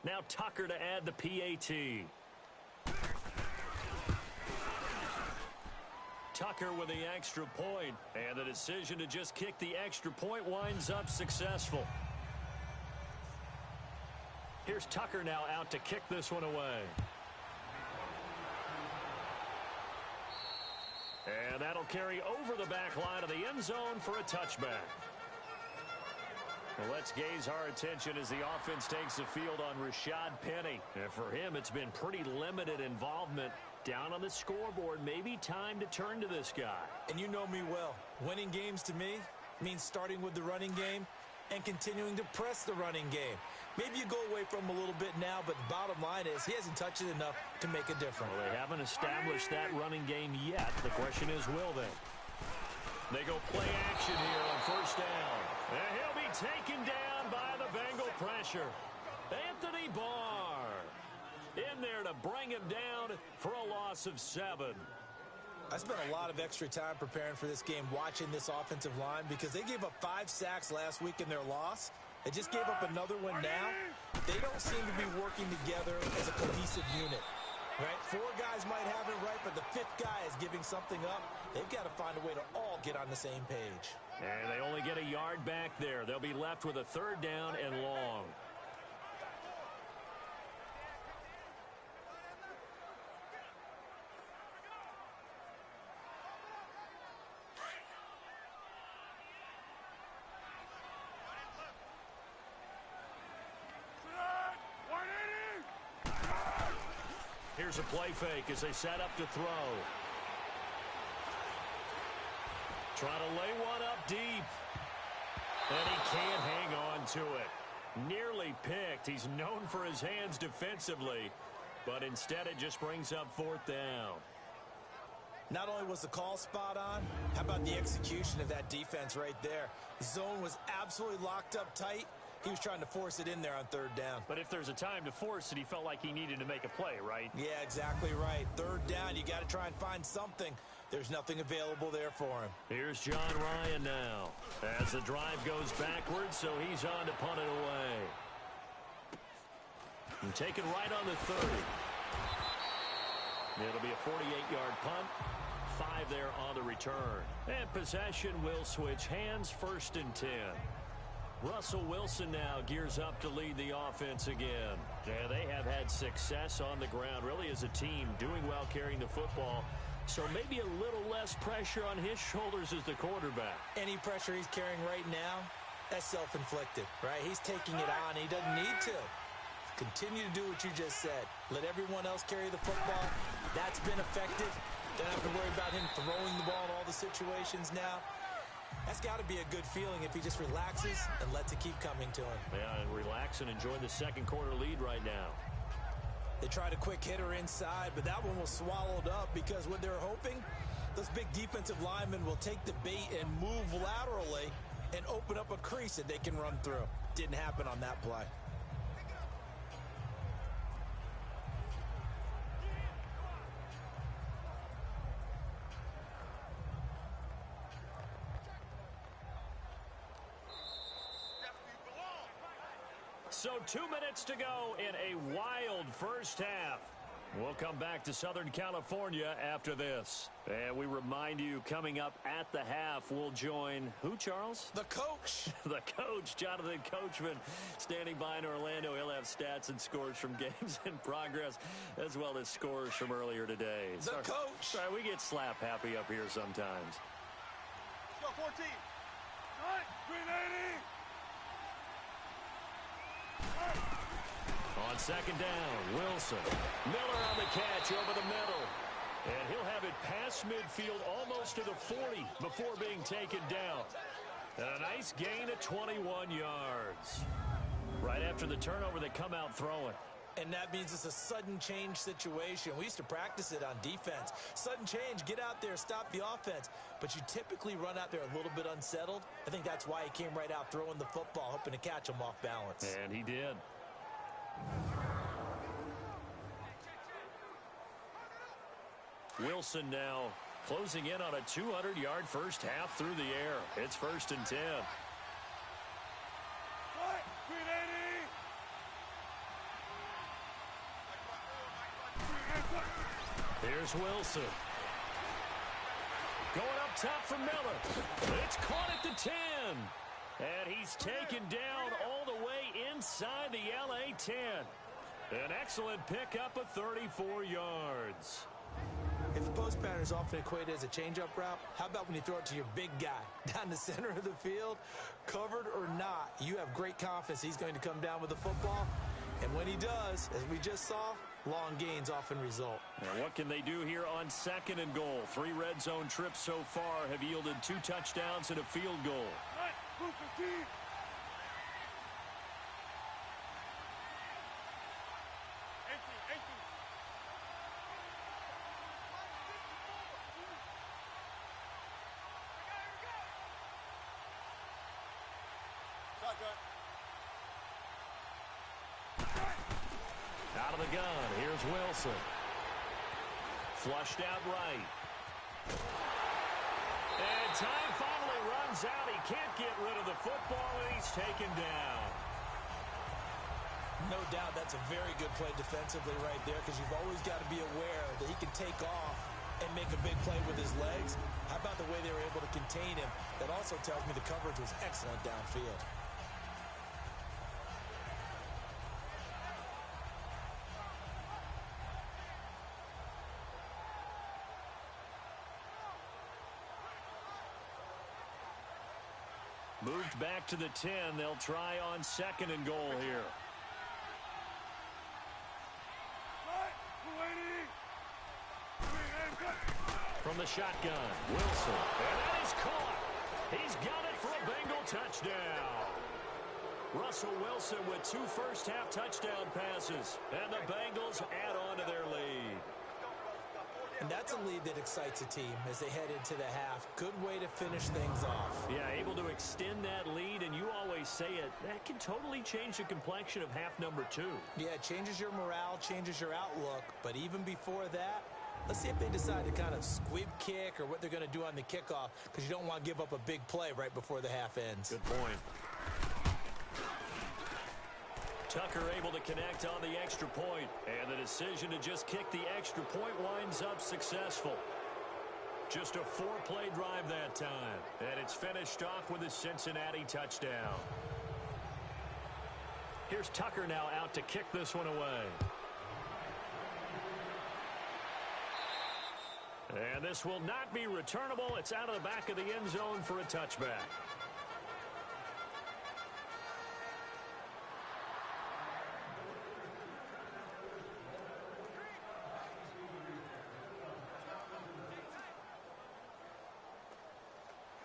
Now Tucker to add the PAT. Tucker with the extra point, and the decision to just kick the extra point winds up successful. Here's Tucker now out to kick this one away. And that'll carry over the back line of the end zone for a touchback. Well, let's gaze our attention as the offense takes the field on Rashad Penny. And for him, it's been pretty limited involvement down on the scoreboard. Maybe time to turn to this guy. And you know me well. Winning games to me means starting with the running game and continuing to press the running game. Maybe you go away from him a little bit now, but the bottom line is he hasn't touched it enough to make a difference. Well, they haven't established that running game yet. The question is, will they? They go play action here on first down. And he'll be taken down by the Bengal pressure. Anthony Barr in there to bring him down for a loss of 7. I spent a lot of extra time preparing for this game watching this offensive line because they gave up 5 sacks last week in their loss. They just gave up another one now. They don't seem to be working together as a cohesive unit. Right? 4 guys might have it right, but the 5th guy is giving something up. They've got to find a way to all get on the same page. And they only get a yard back there. They'll be left with a 3rd down and long. Here's a play fake as they set up to throw. Try to lay one up deep. And he can't hang on to it. Nearly picked. He's known for his hands defensively, but instead it just brings up 4th down. Not only was the call spot on, how about the execution of that defense right there? The zone was absolutely locked up tight. He was trying to force it in there on 3rd down. But if there's a time to force it, he felt like he needed to make a play, right? Yeah, exactly right. 3rd down, you got to try and find something. There's nothing available there for him. Here's John Ryan now. As the drive goes backwards, so he's on to punt it away. And taken right on the 30. It'll be a 48-yard punt. 5 there on the return. And possession will switch hands, 1st and 10. Russell Wilson now gears up to lead the offense again. Yeah, they have had success on the ground, really as a team, doing well carrying the football. So maybe a little less pressure on his shoulders as the quarterback. Any pressure he's carrying right now, that's self-inflicted, right? He's taking it on. He doesn't need to. Continue to do what you just said. Let everyone else carry the football. That's been effective. Don't have to worry about him throwing the ball in all the situations now. That's got to be a good feeling if he just relaxes and lets it keep coming to him. Yeah, and relax and enjoy the 2nd quarter lead right now. They tried a quick hitter inside, but that one was swallowed up because what they're hoping, those big defensive linemen will take the bait and move laterally and open up a crease that they can run through. Didn't happen on that play. So 2 minutes to go in a wild first half. We'll come back to Southern California after this. And we remind you, coming up at the half, we'll join who, Charles? The coach. The coach, Jonathan Coachman, standing by in Orlando. He'll have stats and scores from games in progress, as well as scores from earlier today. The coach. Sorry, we get slap happy up here sometimes. Let's go, 14. Good. 380. On 2nd down, Wilson. Miller on the catch over the middle. And he'll have it past midfield almost to the 40 before being taken down. And a nice gain of 21 yards. Right after the turnover, they come out throwing. And that means it's a sudden change situation. We used to practice it on defense. Sudden change, get out there, stop the offense. But you typically run out there a little bit unsettled. I think that's why he came right out throwing the football, hoping to catch him off balance. And he did. Wilson now closing in on a 200-yard first half through the air. It's 1st and 10. Here's Wilson. Going up top for Miller. It's caught at the 10. And he's taken down all the way inside the LA 10. An excellent pickup of 34 yards. If the post pattern is often equated as a change-up route, how about when you throw it to your big guy down the center of the field? Covered or not, you have great confidence he's going to come down with the football. And when he does, as we just saw, long gains often result. Now what can they do here on 2nd and goal? 3 red zone trips so far have yielded 2 touchdowns and a field goal. Out of the gun, here's Wilson. Flushed out right. And time finally runs out. He can't get rid of the football, and he's taken down. No doubt that's a very good play defensively right there, because you've always got to be aware that he can take off and make a big play with his legs. How about the way they were able to contain him? That also tells me the coverage was excellent downfield. Moved back to the 10. They'll try on 2nd and goal here. From the shotgun, Wilson. And that is caught. He's got it for a Bengal touchdown. Russell Wilson with 2 first-half touchdown passes. And the Bengals add on to their lead. And that's a lead that excites a team as they head into the half. Good way to finish things off. Yeah, able to extend that lead, and you always say it, that can totally change the complexion of half number 2. Yeah, it changes your morale, changes your outlook. But even before that, let's see if they decide to kind of squib kick or what they're going to do on the kickoff, because you don't want to give up a big play right before the half ends. Good point. Tucker able to connect on the extra point, and the decision to just kick the extra point winds up successful. Just a 4-play drive that time, and it's finished off with a Cincinnati touchdown. Here's Tucker now out to kick this one away. And this will not be returnable. It's out of the back of the end zone for a touchback.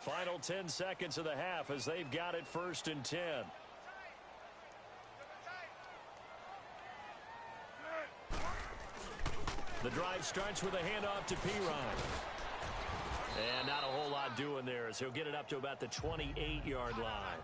Final 10 seconds of the half as they've got it 1st and 10. The drive starts with a handoff to Pirine. And not a whole lot doing there as he'll get it up to about the 28-yard line.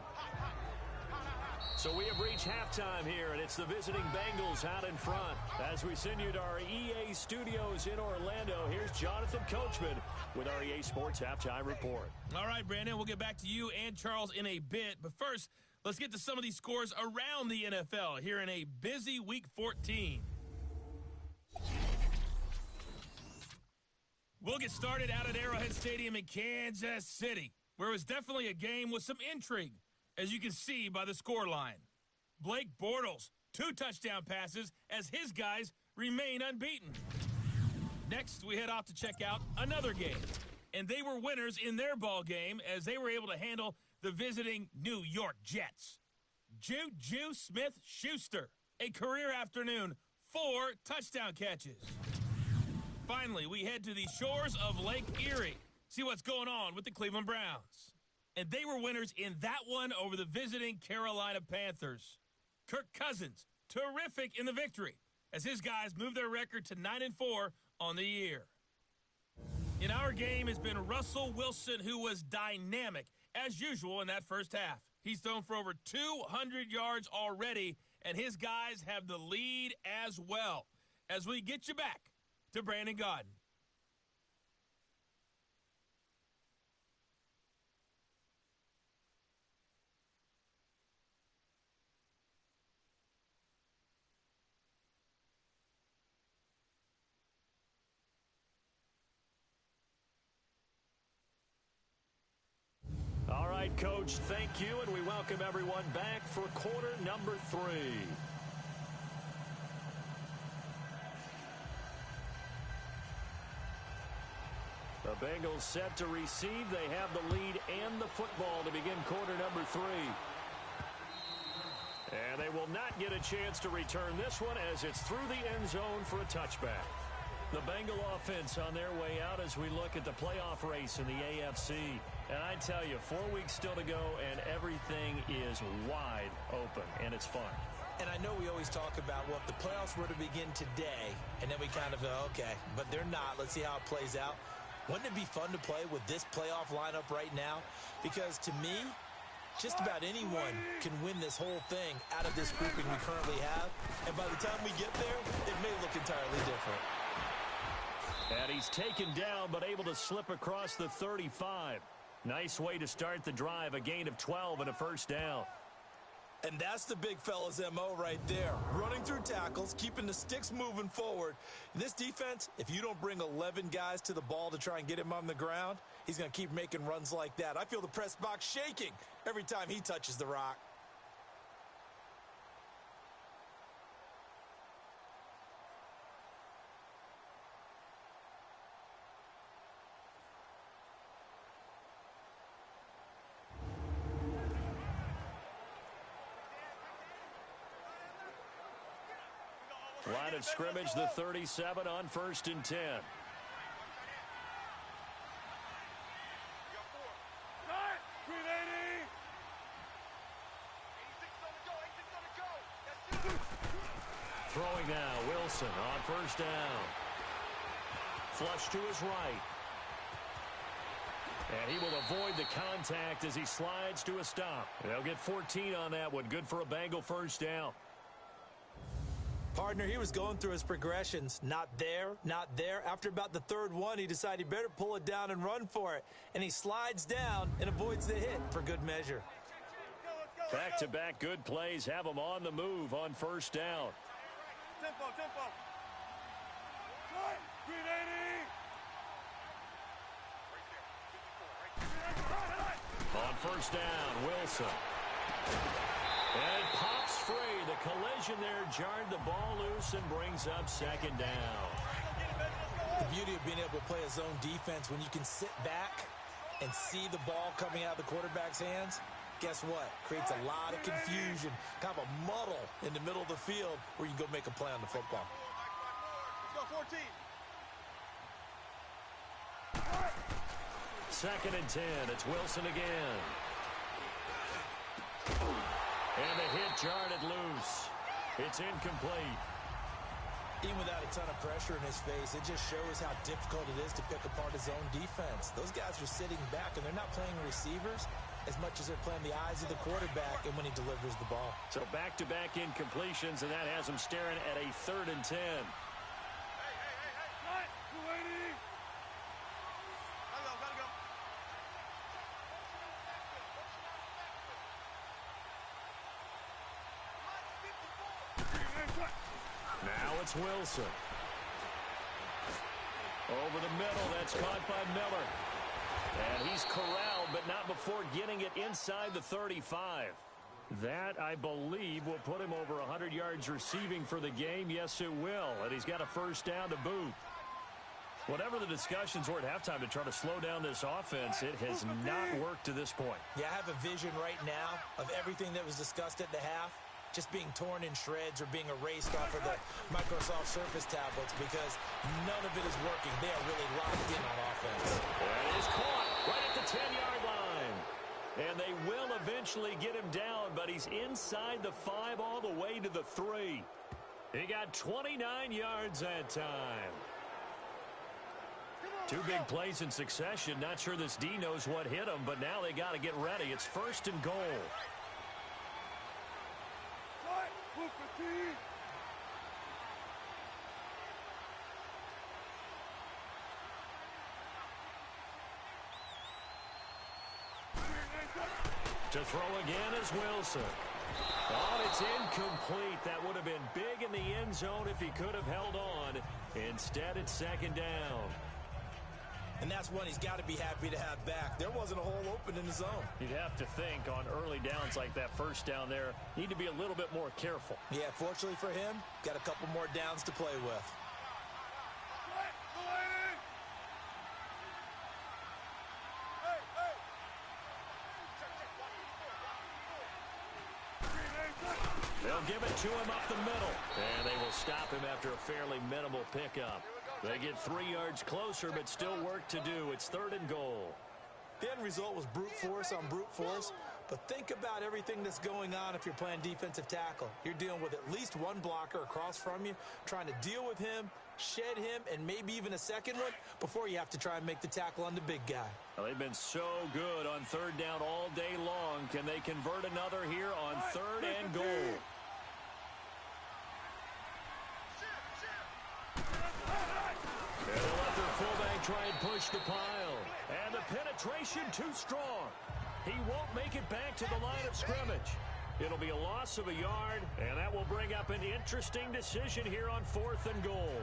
So we have reached halftime here, and it's the visiting Bengals out in front. As we send you to our EA studios in Orlando, here's Jonathan Coachman with our EA Sports Halftime Report. All right, Brandon, we'll get back to you and Charles in a bit. But first, let's get to some of these scores around the NFL here in a busy Week 14. We'll get started out at Arrowhead Stadium in Kansas City, where it was definitely a game with some intrigue, as you can see by the scoreline. Blake Bortles, 2 touchdown passes as his guys remain unbeaten. Next, we head off to check out another game, and they were winners in their ball game as they were able to handle the visiting New York Jets. Juju Smith-Schuster, a career afternoon, 4 touchdown catches. Finally, we head to the shores of Lake Erie, see what's going on with the Cleveland Browns. And they were winners in that one over the visiting Carolina Panthers. Kirk Cousins, terrific in the victory, as his guys moved their record to 9-4 on the year. In our game has been Russell Wilson, who was dynamic, as usual, in that first half. He's thrown for over 200 yards already, and his guys have the lead as well. As we get you back to Brandon Gaudin. All right, Coach, thank you, and we welcome everyone back for quarter number 3. Bengals set to receive. They have the lead and the football to begin quarter number 3. And they will not get a chance to return this one as it's through the end zone for a touchback. The Bengal offense on their way out as we look at the playoff race in the AFC. And I tell you, 4 weeks still to go, and everything is wide open, and it's fun. And I know we always talk about, well, if the playoffs were to begin today, and then we kind of go, okay, but they're not. Let's see how it plays out. Wouldn't it be fun to play with this playoff lineup right now? Because to me, just about anyone can win this whole thing out of this grouping we currently have. And by the time we get there, it may look entirely different. And he's taken down, but able to slip across the 35. Nice way to start the drive, a gain of 12 and a first down. And that's the big fella's MO right there. Running through tackles, keeping the sticks moving forward. This defense, if you don't bring 11 guys to the ball to try and get him on the ground, he's going to keep making runs like that. I feel the press box shaking every time he touches the rock. Line of scrimmage, the 37 on 1st and 10. Throwing now, Wilson on 1st down. Flush to his right. And he will avoid the contact as he slides to a stop. They'll get 14 on that one. Good for a Bengal first down. Partner, he was going through his progressions. Not there, not there. After about the third one, he decided he better pull it down and run for it. And he slides down and avoids the hit for good measure. Back-to-back good plays have him on the move on 1st down. Tempo. Green 80. On 1st down, Wilson. And it pops free. The collision there jarred the ball loose and brings up 2nd down. The beauty of being able to play a zone defense when you can sit back and see the ball coming out of the quarterback's hands, guess what? Creates a lot of confusion, kind of a muddle in the middle of the field where you can go make a play on the football. Let's go 14. 2nd and 10. It's Wilson again. And the hit jarred it loose. It's incomplete. Even without a ton of pressure in his face, it just shows how difficult it is to pick apart his own defense. Those guys are sitting back, and they're not playing receivers as much as they're playing the eyes of the quarterback and when he delivers the ball. So back-to-back incompletions, and that has him staring at a 3rd and 10. Hey. 280. Gotta go. Now it's Wilson. Over the middle, that's caught by Miller. And he's corralled, but not before getting it inside the 35. That, I believe, will put him over 100 yards receiving for the game. Yes, it will. And he's got a 1st down to boot. Whatever the discussions were at halftime to try to slow down this offense, it has not worked to this point. Yeah, I have a vision right now of everything that was discussed at the half just being torn in shreds or being erased off of the Microsoft Surface tablets because none of it is working. They are really locked in on offense. And he's caught right at the 10-yard line. And they will eventually get him down, but he's inside the 5 all the way to the 3. He got 29 yards that time. 2 big plays in succession. Not sure this D knows what hit him, but now they got to get ready. It's 1st and goal. To throw again is Wilson. Oh, it's incomplete. That would have been big in the end zone if he could have held on. Instead, it's 2nd down. And that's one he's got to be happy to have back. There wasn't a hole open in the zone. You'd have to think on early downs like that 1st down there, need to be a little bit more careful. Yeah, fortunately for him, got a couple more downs to play with. They'll give it to him up the middle. And they will stop him after a fairly minimal pickup. They get 3 yards closer, but still work to do. It's 3rd and goal. The end result was brute force on brute force. But think about everything that's going on if you're playing defensive tackle. You're dealing with at least one blocker across from you, trying to deal with him, shed him, and maybe even a second one before you have to try and make the tackle on the big guy. Well, they've been so good on 3rd down all day long. Can they convert another here on 3rd and goal? And they'll let their fullback try and push the pile. And the penetration too strong. He won't make it back to the line of scrimmage. It'll be a loss of a yard, and that will bring up an interesting decision here on 4th and goal.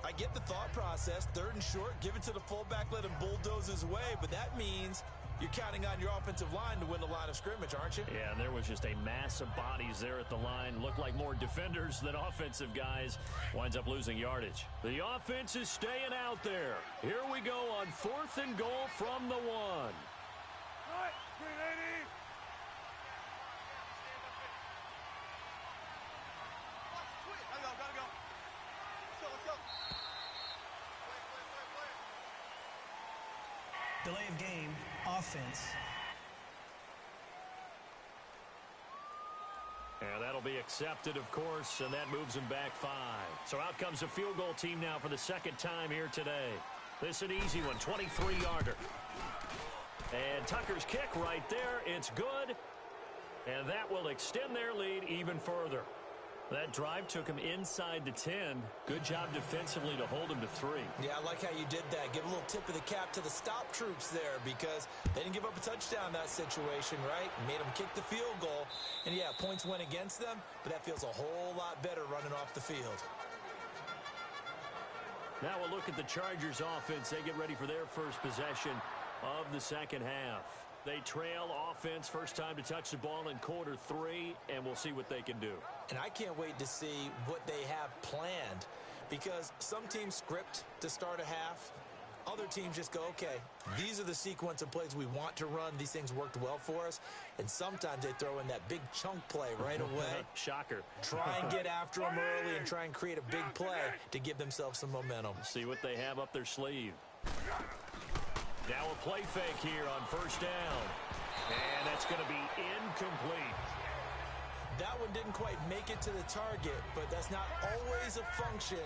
I get the thought process, 3rd and short, give it to the fullback, let him bulldoze his way, but that means you're counting on your offensive line to win the line of scrimmage, aren't you? Yeah, and there was just a mass of bodies there at the line. Looked like more defenders than offensive guys. Winds up losing yardage. The offense is staying out there. Here we go on 4th and goal from the 1. Delay of game, offense. And that'll be accepted, of course, and that moves them back 5. So out comes a field goal team now for the 2nd time here today. This is an easy one, 23-yarder. And Tucker's kick right there, it's good. And that will extend their lead even further. That drive took him inside the 10. Good job defensively to hold him to 3. Yeah, I like how you did that. Give a little tip of the cap to the stop troops there because they didn't give up a touchdown in that situation, right? Made them kick the field goal. And, yeah, points went against them, but that feels a whole lot better running off the field. Now we'll look at the Chargers offense. They get ready for their first possession of the 2nd half. They trail offense, first time to touch the ball in quarter 3, and we'll see what they can do. And I can't wait to see what they have planned because some teams script to start a half. Other teams just go, okay, these are the sequence of plays we want to run. These things worked well for us. And sometimes they throw in that big chunk play right away. Shocker. Try and get after them early and try and create a big play to give themselves some momentum. See what they have up their sleeve. Now a play fake here on 1st down. And that's going to be incomplete. That one didn't quite make it to the target, but that's not always a function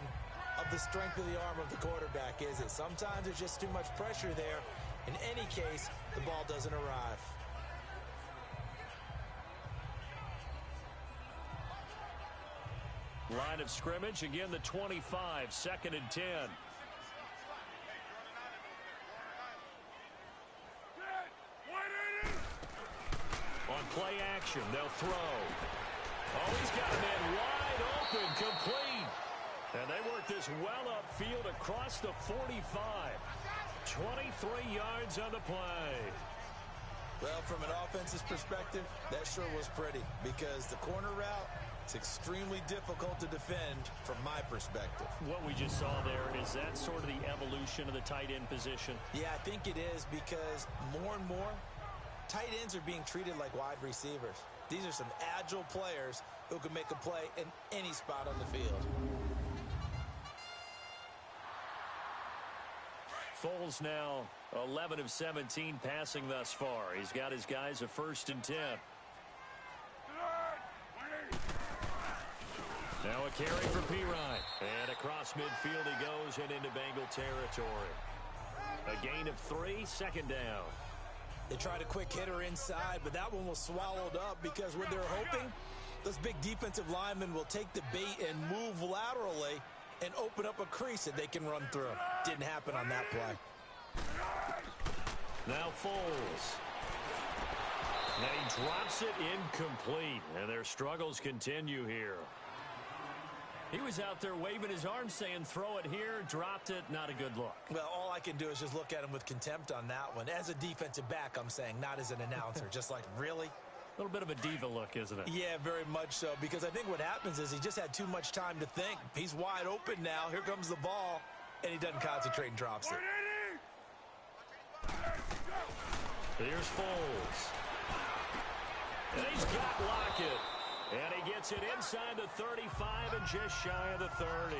of the strength of the arm of the quarterback, is it? Sometimes there's just too much pressure there. In any case, the ball doesn't arrive. Line of scrimmage, again the 25, 2nd and 10. On play action, they'll throw. Oh, he's got a man wide open, complete. And they work this well upfield across the 45. 23 yards on the play. Well, from an offensive perspective, that sure was pretty because the corner route, it's extremely difficult to defend from my perspective. What we just saw there, is that sort of the evolution of the tight end position? Yeah, I think it is because more and more, tight ends are being treated like wide receivers. These are some agile players who can make a play in any spot on the field. Foles now 11 of 17 passing thus far. He's got his guys a 1st and 10. Now a carry for Pirine. And across midfield he goes and into Bengal territory. A gain of 3, 2nd down. They tried a quick hitter inside, but that one was swallowed up because what they're hoping, those big defensive linemen will take the bait and move laterally and open up a crease that they can run through. Didn't happen on that play. Now Foles. And he drops it incomplete. And their struggles continue here. He was out there waving his arms saying, throw it here, dropped it, not a good look. Well, all I can do is just look at him with contempt on that one. As a defensive back, I'm saying, not as an announcer. Just like, really? A little bit of a diva look, isn't it? Yeah, very much so, because I think what happens is he just had too much time to think. He's wide open now. Here comes the ball, and he doesn't concentrate and drops it. Here's Foles. And he's got Lockett. And he gets it inside the 35 and just shy of the 30.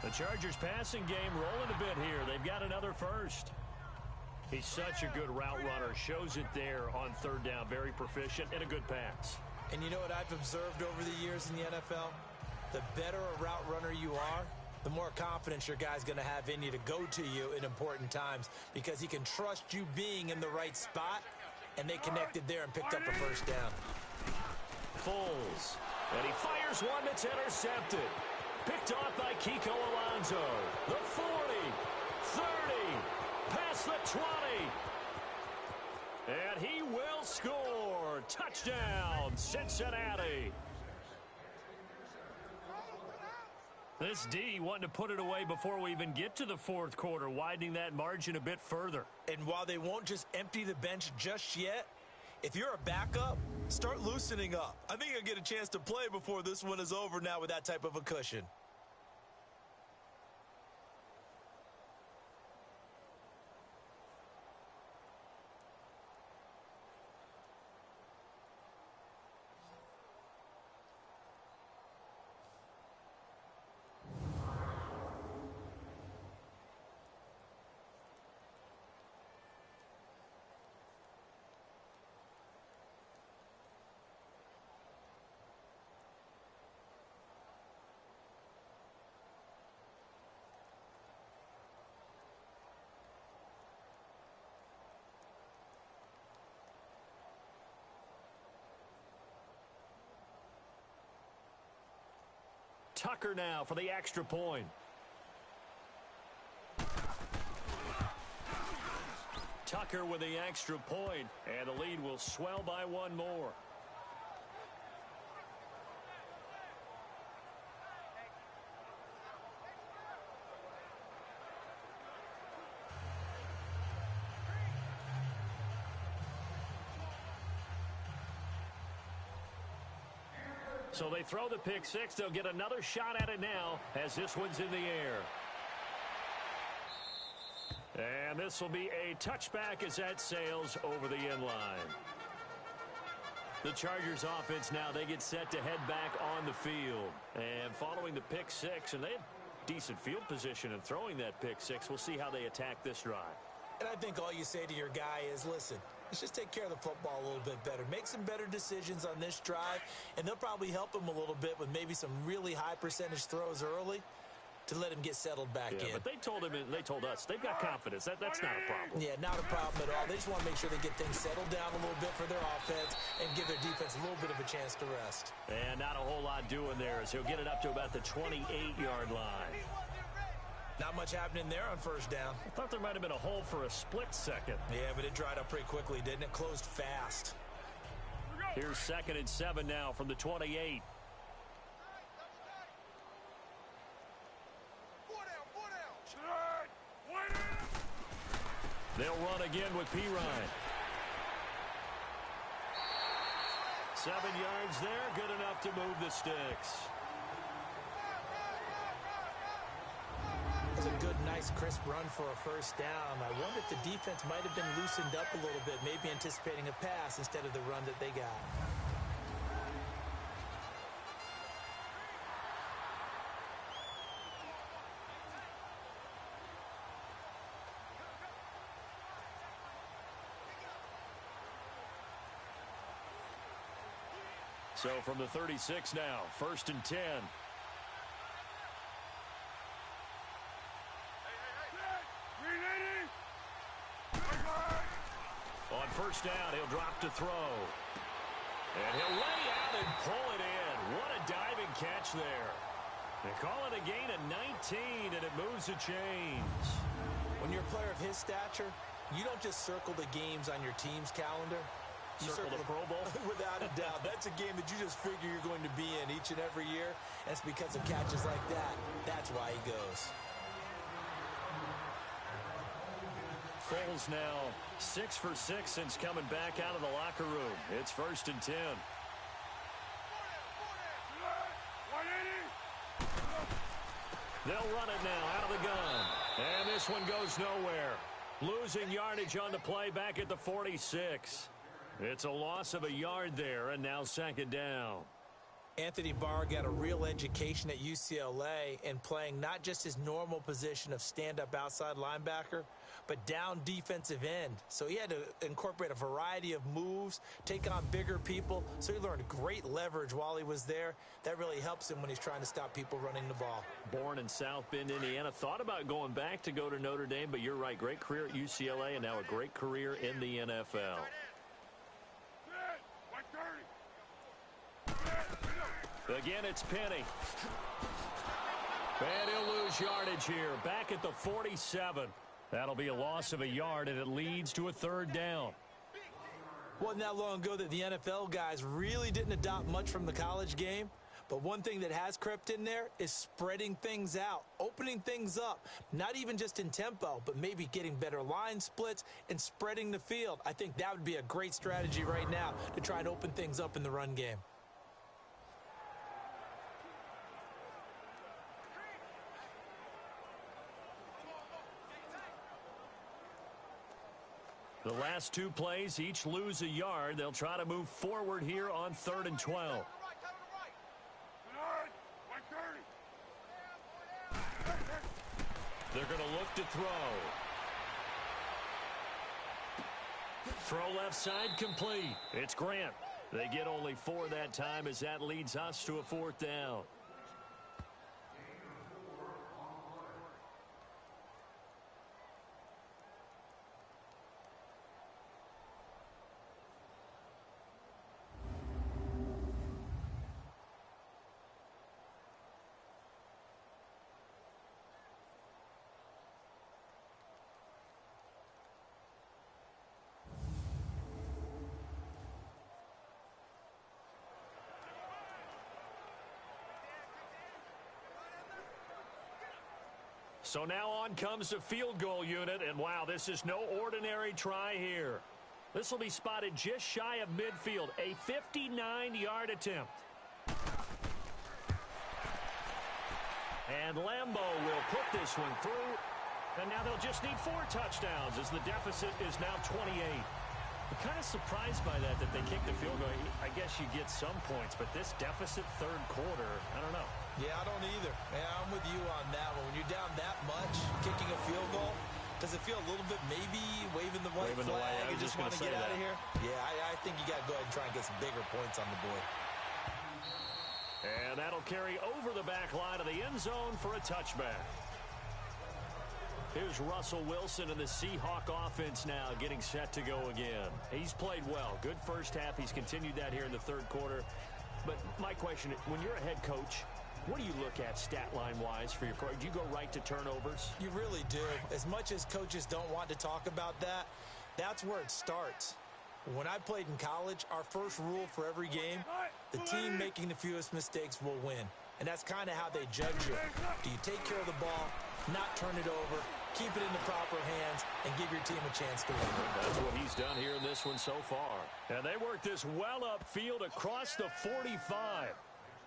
The Chargers passing game rolling a bit here. They've got another first. He's such a good route runner. Shows it there on third down. Very proficient and a good pass. And you know what I've observed over the years in the NFL? The better a route runner you are, the more confidence your guy's going to have in you to go to you in important times because he can trust you being in the right spot, and they connected there and picked up a first down. Foles. And he fires one that's intercepted. Picked off by Kiko Alonso. The 40, 30, past the 20. And he will score. Touchdown, Cincinnati. This D wanting to put it away before we even get to the fourth quarter, widening that margin a bit further. And while they won't just empty the bench just yet, if you're a backup, start loosening up. I think you'll get a chance to play before this one is over now with that type of a cushion. Tucker now for the extra point. Tucker with the extra point, and the lead will swell by one more. So they throw the pick six. They'll get another shot at it now as this one's in the air. And this will be a touchback as that sails over the end line. The Chargers offense now, they get set to head back on the field. And following the pick six, and they had decent field position in throwing that pick six. We'll see how they attack this drive. And I think all you say to your guy is, listen, let's just take care of the football a little bit better. Make some better decisions on this drive, and they'll probably help him a little bit with maybe some really high percentage throws early to let him get settled back in. But they told us they've got confidence. That's not a problem. Yeah, not a problem at all. They just want to make sure they get things settled down a little bit for their offense and give their defense a little bit of a chance to rest. And not a whole lot doing there as he'll get it up to about the 28-yard line. Not much happening there on first down. I thought there might have been a hole for a split second. Yeah, but it dried up pretty quickly, didn't it? Closed fast. Here's 2nd and 7 now from the 28. They'll run again with Pirine. 7 yards there, good enough to move the sticks. It's a good, nice, crisp run for a first down. I wonder if the defense might have been loosened up a little bit, maybe anticipating a pass instead of the run that they got. So from the 36 now, 1st and 10. On first down, he'll drop to throw. And he'll lay out and pull it in. What a diving catch there. They call it a gain of 19, and it moves the chains. When you're a player of his stature, you don't just circle the games on your team's calendar. You circle the Pro Bowl? Without a doubt. That's a game that you just figure you're going to be in each and every year. And it's because of catches like that. That's why he goes. Foles now 6 for 6 since coming back out of the locker room. It's 1st and 10. They'll run it now out of the gun. And this one goes nowhere. Losing yardage on the play back at the 46. It's a loss of a yard there, and now 2nd down. Anthony Barr got a real education at UCLA in playing not just his normal position of stand-up outside linebacker, but down defensive end. So he had to incorporate a variety of moves, take on bigger people. So he learned great leverage while he was there. That really helps him when he's trying to stop people running the ball. Born in South Bend, Indiana. Thought about going back to go to Notre Dame, but you're right. Great career at UCLA and now a great career in the NFL. Again, it's Penny. And he'll lose yardage here. Back at the 47. That'll be a loss of a yard, and it leads to a third down. Wasn't that long ago that the NFL guys really didn't adopt much from the college game. But one thing that has crept in there is spreading things out, opening things up, not even just in tempo, but maybe getting better line splits and spreading the field. I think that would be a great strategy right now to try and open things up in the run game. The last two plays each lose a yard. They'll try to move forward here on 3rd and 12. They're going to look to throw. Throw left side complete. It's Grant. They get only 4 that time as that leads us to a 4th down. So now on comes the field goal unit, and wow, this is no ordinary try here. This will be spotted just shy of midfield, a 59-yard attempt. And Lambeau will put this one through, and now they'll just need 4 touchdowns as the deficit is now 28. I'm kind of surprised by that they kicked the field goal. I guess you get some points, but this deficit 3rd quarter, I don't know. Yeah, I don't either. Yeah, I'm with you on that one. When you're down that much, kicking a field goal, does it feel a little bit maybe waving the white flag and just want to get out of here? Yeah, I think you got to go ahead and try and get some bigger points on the board. And that'll carry over the back line of the end zone for a touchback. Here's Russell Wilson and the Seahawk offense now getting set to go again. He's played well. Good first half. He's continued that here in the 3rd quarter. But my question, when you're a head coach, what do you look at stat line-wise for your coach? Do you go right to turnovers? You really do. As much as coaches don't want to talk about that, that's where it starts. When I played in college, our first rule for every game, the team making the fewest mistakes will win. And that's kind of how they judge you. Do you take care of the ball, not turn it over, keep it in the proper hands, and give your team a chance to win? That's what he's done here in this one so far. And they work this well upfield across the 45.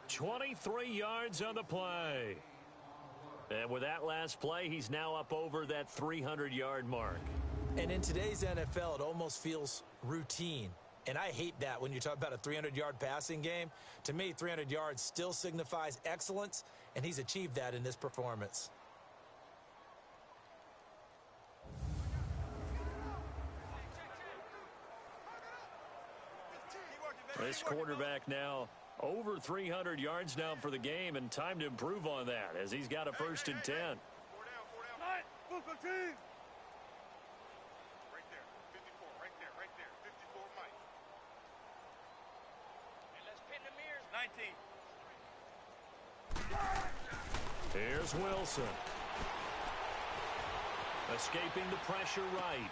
23 yards on the play. And with that last play, he's now up over that 300-yard mark. And in today's NFL, it almost feels routine. And I hate that when you talk about a 300-yard passing game. To me, 300 yards still signifies excellence, and he's achieved that in this performance. This quarterback now over 300 yards now for the game, and time to improve on that as he's got a 1st and 10. 4 down. Right there. 54. Right there. 54, Mike. And let's pin the mirrors. 19. Here's Wilson. Escaping the pressure right.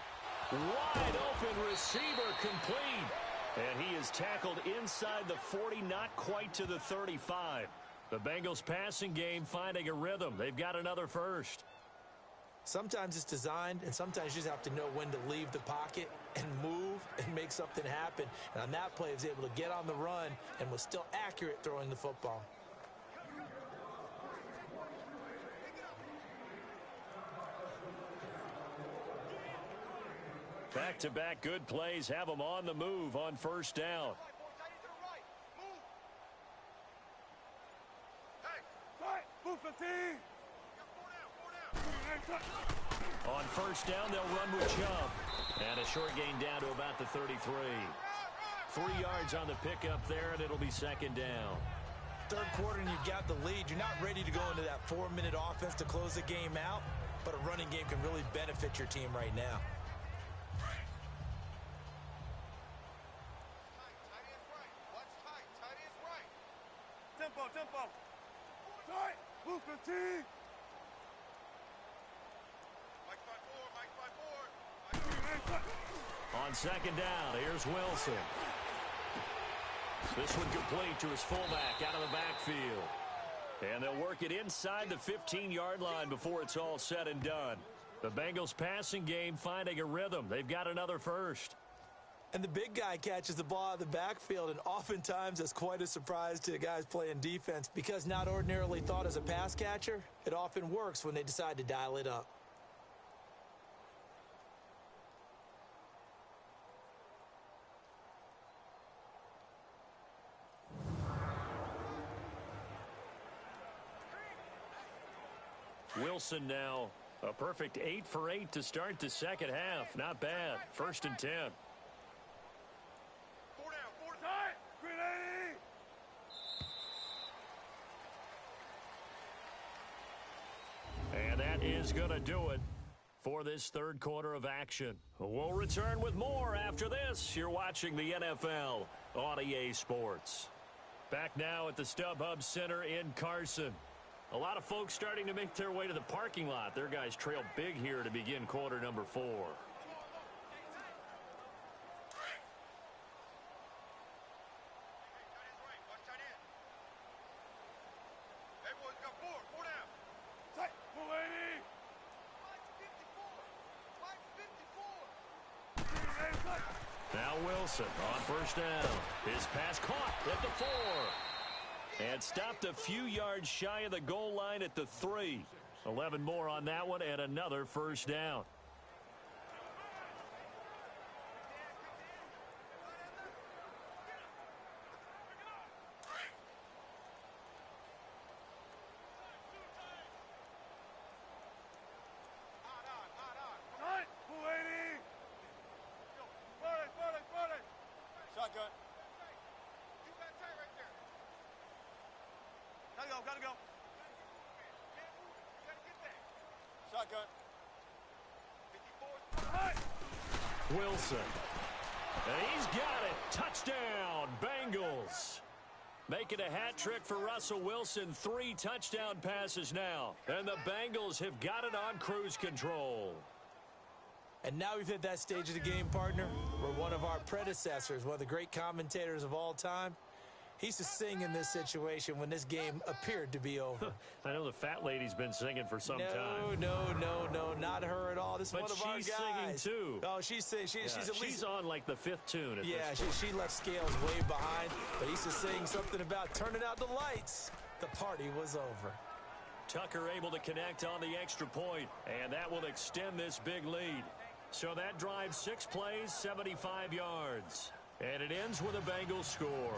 Wide open receiver complete. And he is tackled inside the 40, not quite to the 35. The Bengals passing game finding a rhythm. They've got another 1st. Sometimes it's designed, and sometimes you just have to know when to leave the pocket and move and make something happen. And on that play, he was able to get on the run and was still accurate throwing the football. Back-to-back good plays have them on the move on 1st down. On first down, they'll run with Chubb. And a short gain down to about the 33. 3 yards on the pickup there, and it'll be second down. Third quarter and you've got the lead. You're not ready to go into that 4-minute offense to close the game out, but a running game can really benefit your team right now. Tempo, tempo. Tight. Move the team. Mike 5-4, On second down, here's Wilson. This one complete to his fullback out of the backfield. And they'll work it inside the 15-yard line before it's all said and done. The Bengals passing game finding a rhythm. They've got another first. And the big guy catches the ball out of the backfield, and oftentimes that's quite a surprise to the guys playing defense because not ordinarily thought as a pass catcher, it often works when they decide to dial it up. Wilson now a perfect 8 for 8 to start the second half. Not bad. 1st and 10. 4 down, 4 tight. Grenade. And that is going to do it for this third quarter of action. We'll return with more after this. You're watching the NFL on EA Sports. Back now at the StubHub Center in Carson. A lot of folks starting to make their way to the parking lot. Their guys trail big here to begin quarter number 4. Now Wilson on first down. His pass caught at the 4. And stopped a few yards shy of the goal line at the 3. 11 more on that one and another first down. Shotgun. Gotta go. Shotgun. 54. Wilson. And he's got it. Touchdown, Bengals. Making a hat trick for Russell Wilson. 3 touchdown passes now. And the Bengals have got it on cruise control. And now we've hit that stage of the game, partner, where one of our predecessors, one of the great commentators of all time, he used to sing in this situation when this game appeared to be over. I know the fat lady's been singing for some time. No, not her at all. This is one of our guys. But she's singing, too. Oh, she's singing. She's at least... She's on, like, the 5th tune at this point. She left Scales way behind, but he used to sing something about turning out the lights. The party was over. Tucker able to connect on the extra point, and that will extend this big lead. So that drives 6 plays, 75 yards. And it ends with a Bengals score.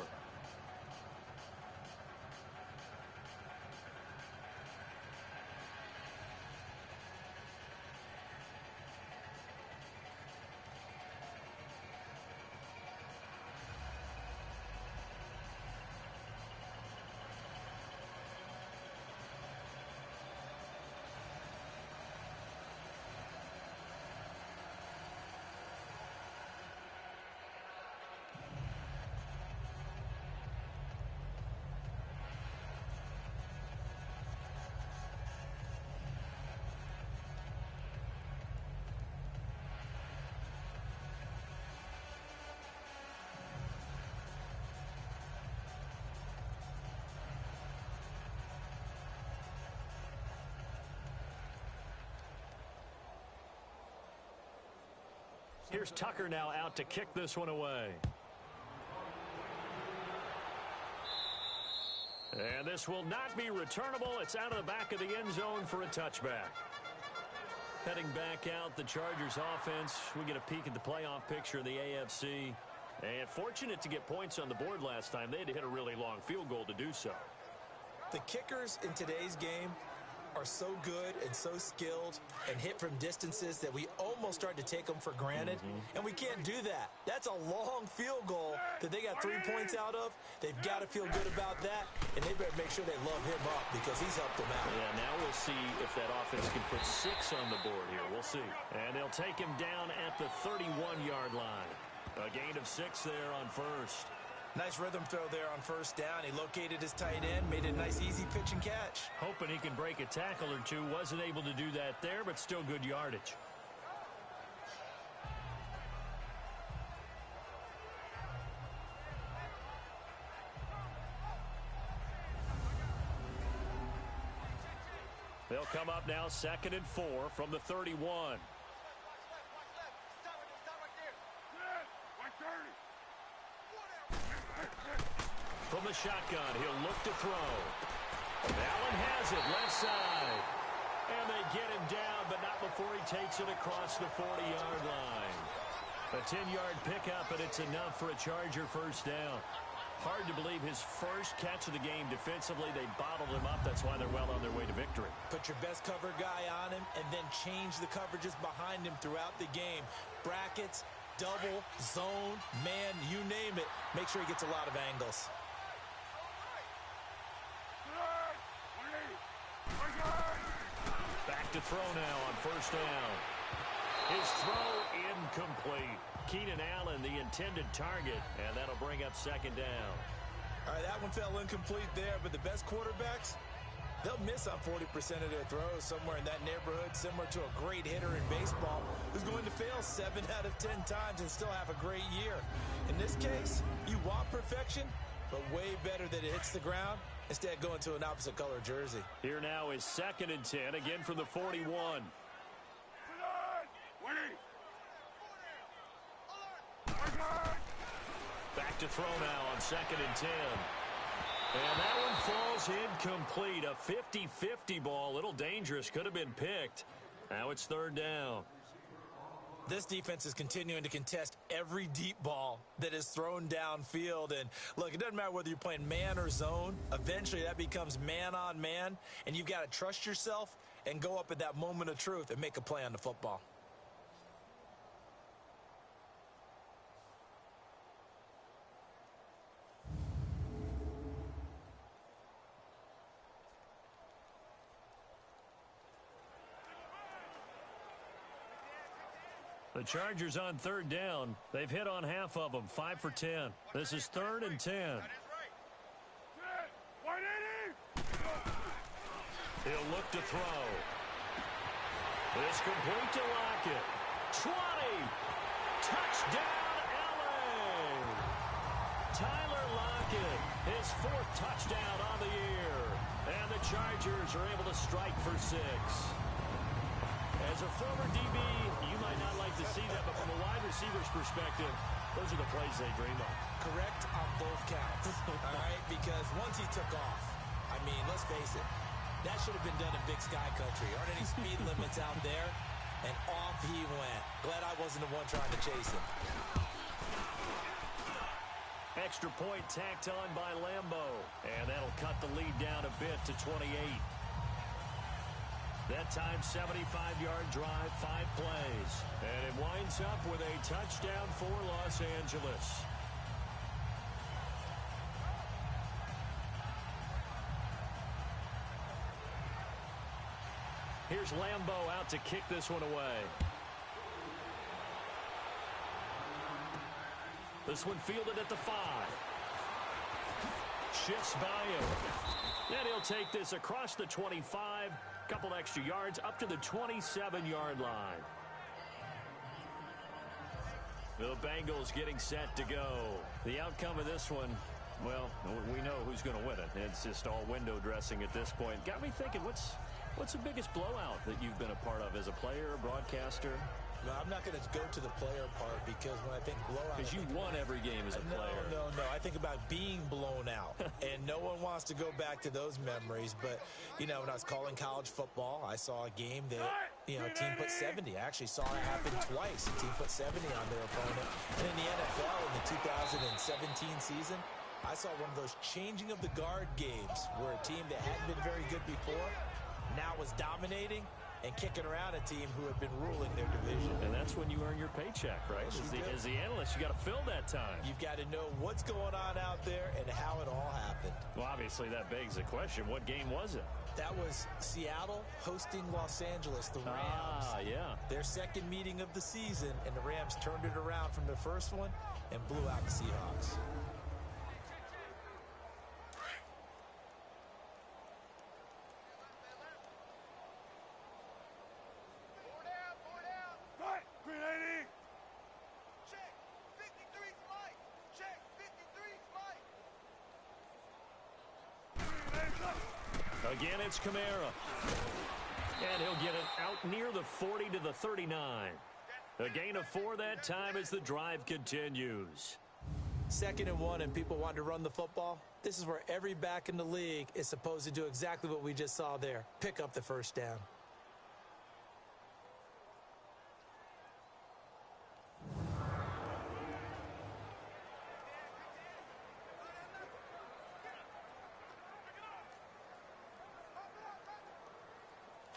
Here's Tucker now out to kick this one away. And this will not be returnable. It's out of the back of the end zone for a touchback. Heading back out, the Chargers offense. We get a peek at the playoff picture of the AFC. And fortunate to get points on the board last time. They had to hit a really long field goal to do so. The kickers in today's game are so good and so skilled and hit from distances that we almost start to take them for granted, and we can't do that. That's a long field goal that they got 3 points out of. They've got to feel good about that, and they better make sure they love him up because he's helped them out. Yeah, now we'll see if that offense can put 6 on the board here. We'll see. And they'll take him down at the 31-yard line. A gain of 6 there on first. Nice rhythm throw there on first down. He located his tight end, made it a nice, easy pitch and catch. Hoping he can break a tackle or two. Wasn't able to do that there, but still good yardage. They'll come up now 2nd and 4 from the 31. From the shotgun, he'll look to throw. Allen has it, left side. And they get him down, but not before he takes it across the 40-yard line. A 10-yard pickup, and it's enough for a Charger first down. Hard to believe his first catch of the game defensively. They bottled him up. That's why they're well on their way to victory. Put your best cover guy on him and then change the coverages behind him throughout the game. Brackets, double, zone, man, you name it. Make sure he gets a lot of angles. Back to throw now on first down. His throw incomplete. Keenan Allen, the intended target, and that'll bring up 2nd down. All right, that one fell incomplete there, but the best quarterbacks, they'll miss on 40% of their throws, somewhere in that neighborhood, similar to a great hitter in baseball who's going to fail 7 out of 10 times and still have a great year. In this case, you want perfection, but way better that it hits the ground instead of going to an opposite color jersey. Here now is 2nd and 10, again from the 41. Back to throw now on 2nd and 10. And that one falls incomplete. A 50-50 ball, a little dangerous, could have been picked. Now it's 3rd down. This defense is continuing to contest every deep ball that is thrown downfield. And, look, it doesn't matter whether you're playing man or zone. Eventually that becomes man-on-man, and you've got to trust yourself and go up at that moment of truth and make a play on the football. The Chargers on 3rd down. They've hit on half of them, 5 for 10. This is 3rd and 10. He'll look to throw. It's complete to Lockett. 20. Touchdown, LA. Tyler Lockett, his 4th touchdown on the year. And the Chargers are able to strike for 6. As a former DB, you might not like to see that, but from a wide receiver's perspective, those are the plays they dream of. Correct on both counts, all right? Because once he took off, I mean, let's face it, that should have been done in Big Sky Country. Aren't any speed limits out there? And off he went. Glad I wasn't the one trying to chase him. Extra point tacked on by Lambeau, and that'll cut the lead down a bit to 28. That time, 75-yard drive, 5 plays. And it winds up with a touchdown for Los Angeles. Here's Lambeau out to kick this one away. This one fielded at the 5. Shifts by him. And he'll take this across the 25. Couple extra yards up to the 27-yard line. The Bengals getting set to go. The outcome of this one, well, we know who's going to win it. It's just all window dressing at this point. Got me thinking, what's the biggest blowout that you've been a part of as a player, broadcaster? No, I'm not going to go to the player part because when I think blowout... Because you won every game as a player. No. I think about being blown out. And no one wants to go back to those memories. But, you know, when I was calling college football, I saw a game that, you know, a team put 70. I actually saw it happen twice. A team put 70 on their opponent. And in the NFL in the 2017 season, I saw one of those changing of the guard games where a team that hadn't been very good before now was dominating and kicking around a team who had been ruling their division. And that's when you earn your paycheck, right? As the analyst, you got to fill that time. You've got to know what's going on out there and how it all happened. Well, obviously, that begs the question, what game was it? That was Seattle hosting Los Angeles, the Rams. Ah, yeah. Their second meeting of the season, and the Rams turned it around from the first one and blew out the Seahawks. Again, it's Kamara. And he'll get it out near the 40 to the 39. A gain of 4 that time as the drive continues. 2nd and 1, and people want to run the football. This is where every back in the league is supposed to do exactly what we just saw there. Pick up the first down.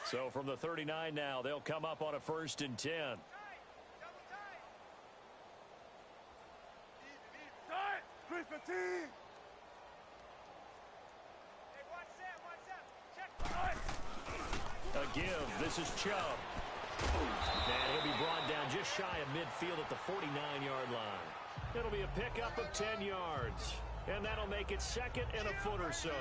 So from the 39 now, they'll come up on a 1st and 10. A give. This is Chubb. And he'll be brought down just shy of midfield at the 49-yard line. It'll be a pickup of 10 yards. And that'll make it 2nd and a foot or so.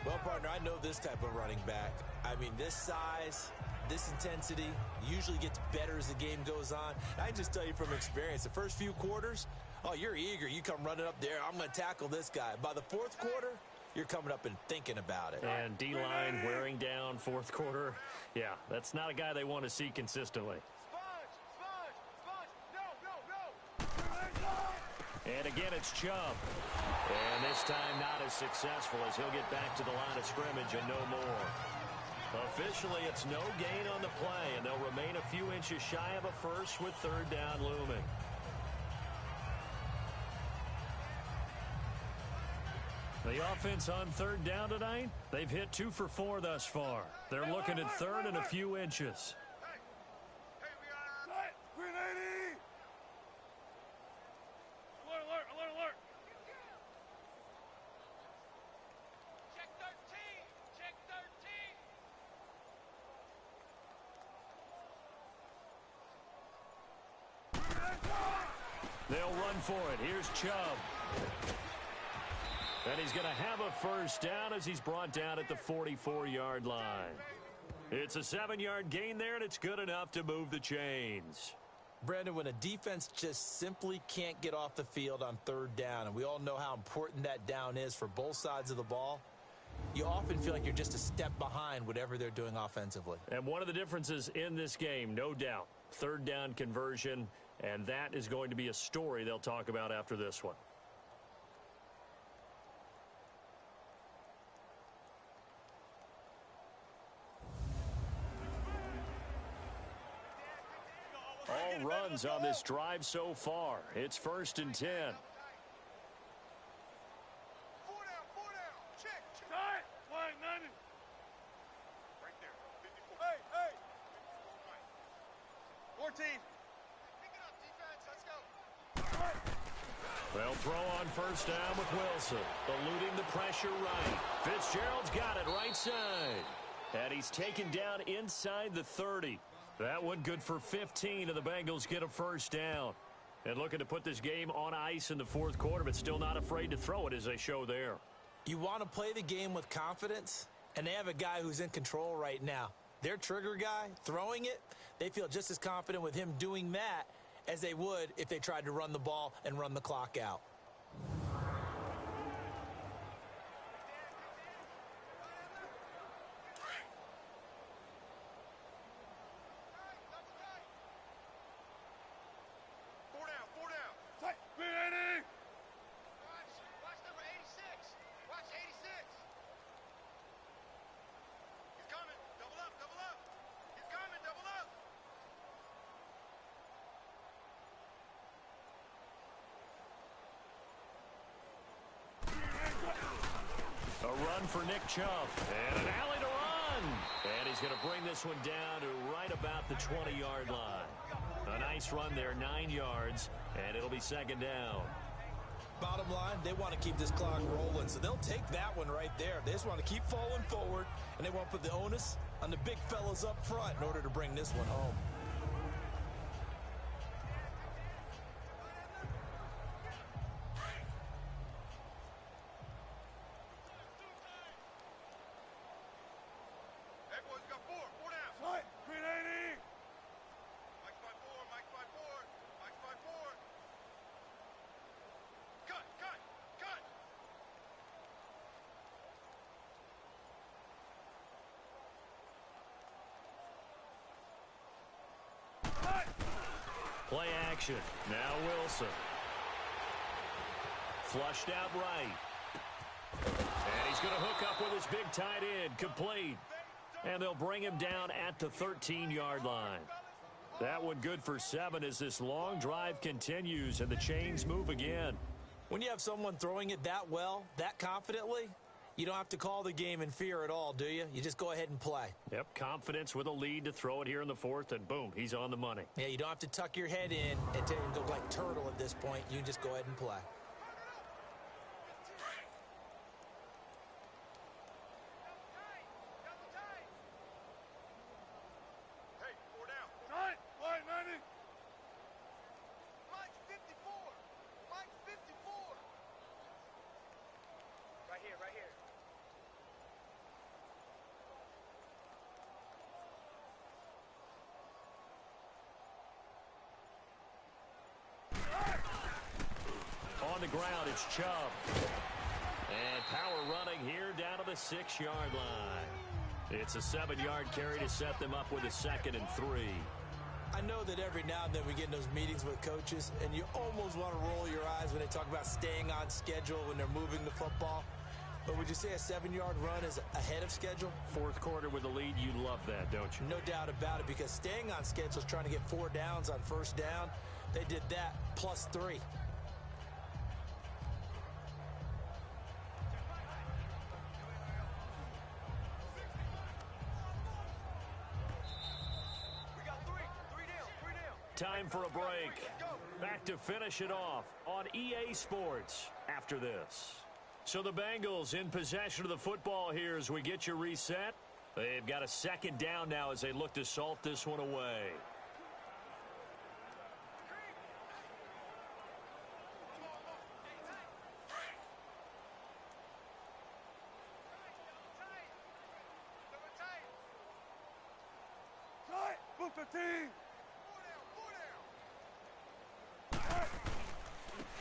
Well, partner, I know this type of running back. I mean, this size, this intensity usually gets better as the game goes on. I just tell you from experience, the first few quarters, oh, you're eager. You come running up there. I'm going to tackle this guy. By the 4th quarter, you're coming up and thinking about it. And D-line wearing down 4th quarter. Yeah, that's not a guy they want to see consistently. And again, it's Chubb. And this time not as successful as he'll get back to the line of scrimmage and no more. Officially, it's no gain on the play, and they'll remain a few inches shy of a first with 3rd down looming. The offense on 3rd down tonight, they've hit 2 for 4 thus far. They're looking at 3rd and a few inches. They'll run for it. Here's Chubb. And he's going to have a 1st down as he's brought down at the 44-yard line. It's a 7-yard gain there, and it's good enough to move the chains. Brandon, when a defense just simply can't get off the field on 3rd down, and we all know how important that down is for both sides of the ball, you often feel like you're just a step behind whatever they're doing offensively. And one of the differences in this game, no doubt, 3rd down conversion, and that is going to be a story they'll talk about after this one. All runs on this drive so far. It's 1st and 10. They'll throw on 1st down with Wilson. Eluding the pressure right. Fitzgerald's got it right side. And he's taken down inside the 30. That one good for 15, and the Bengals get a 1st down. And looking to put this game on ice in the 4th quarter, but still not afraid to throw it as they show there. You want to play the game with confidence, and they have a guy who's in control right now. Their trigger guy, throwing it, they feel just as confident with him doing that as they would if they tried to run the ball and run the clock out. for Nick Chubb. And an alley to run. And he's going to bring this one down to right about the 20-yard line. A nice run there, 9 yards, and it'll be second down. Bottom line, they want to keep this clock rolling, so they'll take that one right there. They just want to keep falling forward, and they want to put the onus on the big fellas up front in order to bring this one home. Play action. Now Wilson. Flushed out right. And he's going to hook up with his big tight end. Complete. And they'll bring him down at the 13-yard line. That one good for 7 as this long drive continues and the chains move again. When you have someone throwing it that well, that confidently, you don't have to call the game in fear at all, do you? You just go ahead and play. Yep, confidence with a lead to throw it here in the 4th, and boom, he's on the money. Yeah, you don't have to tuck your head in and go like turtle at this point. You just go ahead and play. On the ground, it's Chubb. And power running here down to the 6-yard line. It's a 7-yard carry to set them up with a 2nd and 3. I know that every now and then we get in those meetings with coaches, and you almost want to roll your eyes when they talk about staying on schedule when they're moving the football. But would you say a 7-yard run is ahead of schedule? 4th quarter with the lead, you love that, don't you? No doubt about it, because staying on schedule is trying to get 4 downs on first down. They did that plus 3. Time for a break. Back to finish it off on EA Sports after this. So the Bengals in possession of the football here as we get you reset. They've got a 2nd down now as they look to salt this one away.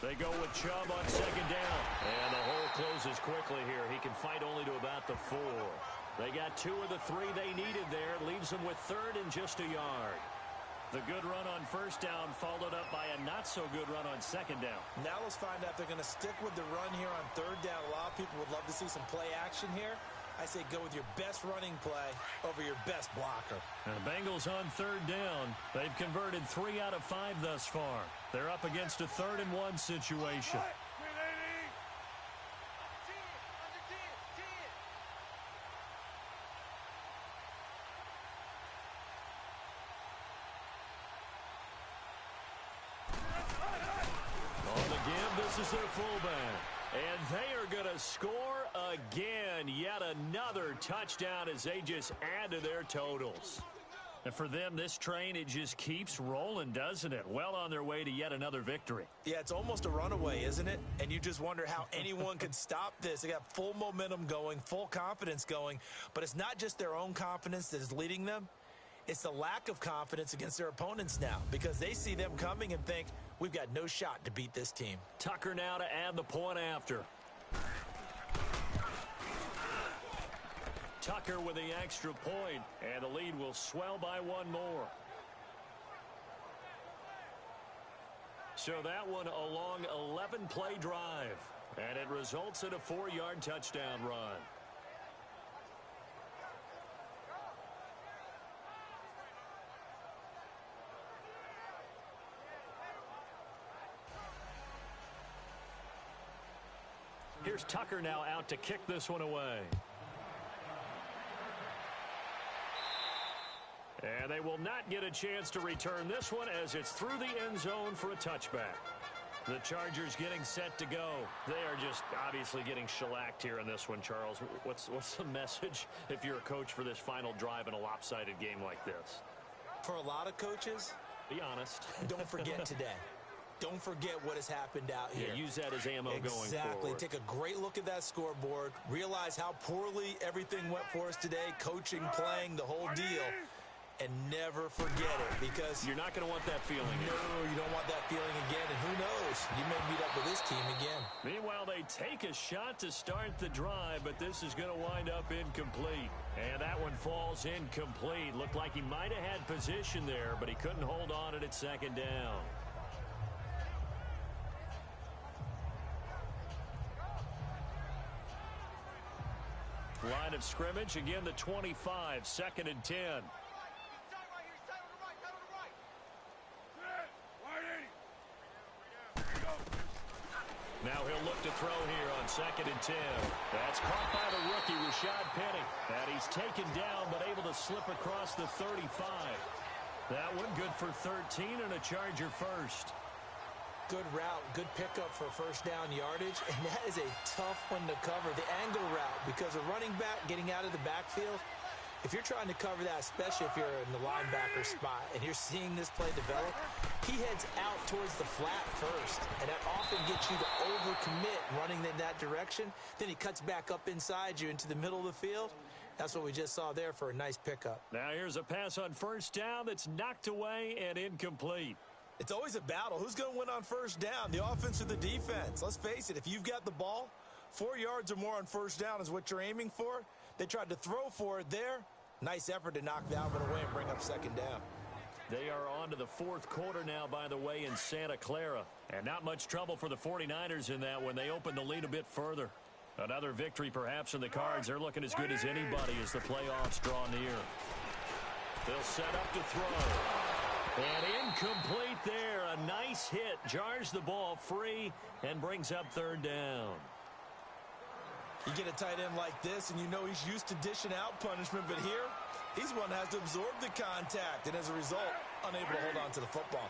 They go with Chubb on 2nd down. And the hole closes quickly here. He can fight only to about the 4. They got 2 of the 3 they needed there. Leaves them with 3rd and just a yard. The good run on 1st down followed up by a not-so-good run on 2nd down. Now let's find out if they're going to stick with the run here on 3rd down. A lot of people would love to see some play action here. I say go with your best running play over your best blocker. And the Bengals on 3rd down. They've converted 3 out of 5 thus far. They're up against a 3rd and 1 situation. On the give, this is their fullback. And they are going to score again. Yet another touchdown as they just add to their totals. And for them, this train, it just keeps rolling, doesn't it? Well on their way to yet another victory. Yeah, it's almost a runaway, isn't it? And you just wonder how anyone could stop this. They got full momentum going, full confidence going. But it's not just their own confidence that is leading them. It's the lack of confidence against their opponents now because they see them coming and think, we've got no shot to beat this team. Tucker now to add the point after. Tucker with the extra point, and the lead will swell by 1 more. So that one a long 11-play drive, and it results in a 4-yard touchdown run. Here's Tucker now out to kick this one away. And they will not get a chance to return this one as it's through the end zone for a touchback. The Chargers getting set to go. They are just obviously getting shellacked here in this one, Charles. What's the message if you're a coach for this final drive in a lopsided game like this? For a lot of coaches, be honest. Don't forget today. Don't forget what has happened out here. Yeah, use that as ammo going forward. Exactly. Take a great look at that scoreboard. Realize how poorly everything went for us today. Coaching, playing, the whole deal. And never forget it, because you're not going to want that feeling again. No, you don't want that feeling again, and who knows? You may meet up with this team again. Meanwhile, they take a shot to start the drive, but this is going to wind up incomplete. And that one falls incomplete. Looked like he might have had position there, but he couldn't hold on at second down. Line of scrimmage, again the 25, 2nd and 10. Now he'll look to throw here on 2nd and 10. That's caught by the rookie, Rashad Penny. And he's taken down, but able to slip across the 35. That one good for 13 and a Charger first. Good route, good pickup for first down yardage, and that is a tough one to cover. The angle route, because a running back getting out of the backfield, if you're trying to cover that, especially if you're in the linebacker spot and you're seeing this play develop, he heads out towards the flat first, and that often gets you to overcommit running in that direction. Then he cuts back up inside you into the middle of the field. That's what we just saw there for a nice pickup. Now here's a pass on first down that's knocked away and incomplete. It's always a battle. Who's going to win on first down, the offense or the defense? Let's face it, if you've got the ball, 4 yards or more on first down is what you're aiming for. They tried to throw for it there. Nice effort to knock that one away and bring up second down. They are on to the fourth quarter now, by the way, in Santa Clara. And not much trouble for the 49ers in that when they open the lead a bit further. Another victory perhaps in the cards. They're looking as good as anybody as the playoffs draw near. They'll set up to throw. And incomplete there. A nice hit. Jars the ball free and brings up third down. You get a tight end like this, and you know he's used to dishing out punishment, but here, he's one that has to absorb the contact, and as a result, unable to hold on to the football.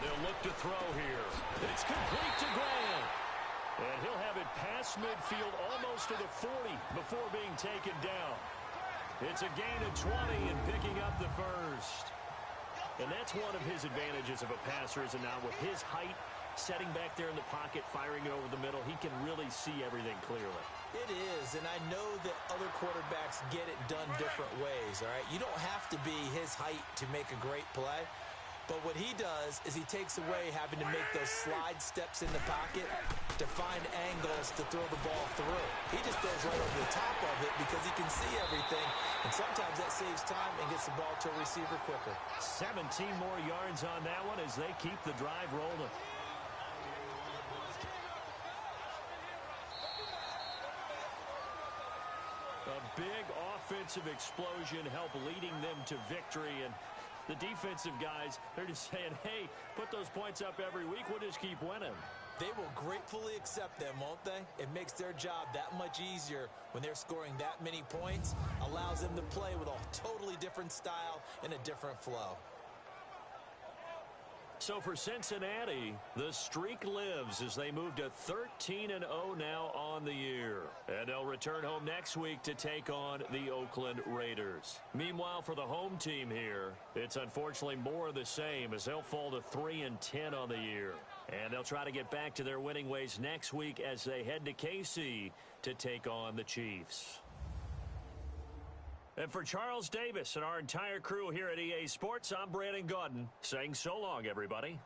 They'll look to throw here. It's complete to Grant. And he'll have it past midfield almost to the 40 before being taken down. It's a gain of 20 and picking up the first. And that's one of his advantages of a passer, is it not? With his height, setting back there in the pocket, firing it over the middle, he can really see everything clearly. It is, and I know that other quarterbacks get it done different ways, all right? You don't have to be his height to make a great play, but what he does is he takes away having to make those slide steps in the pocket to find angles to throw the ball through. He just goes right over the top of it because he can see everything, and sometimes that saves time and gets the ball to a receiver quicker. 17 more yards on that one as they keep the drive rolling. A big offensive explosion helped leading them to victory, and the defensive guys, they're just saying, hey, put those points up every week, we'll just keep winning. They will gratefully accept them, won't they? It makes their job that much easier when they're scoring that many points, allows them to play with a totally different style and a different flow. So for Cincinnati, the streak lives as they move to 13-0 now on the year. And they'll return home next week to take on the Oakland Raiders. Meanwhile, for the home team here, it's unfortunately more of the same as they'll fall to 3-10 on the year. And they'll try to get back to their winning ways next week as they head to KC to take on the Chiefs. And for Charles Davis and our entire crew here at EA Sports, I'm Brandon Gaudin saying so long, everybody.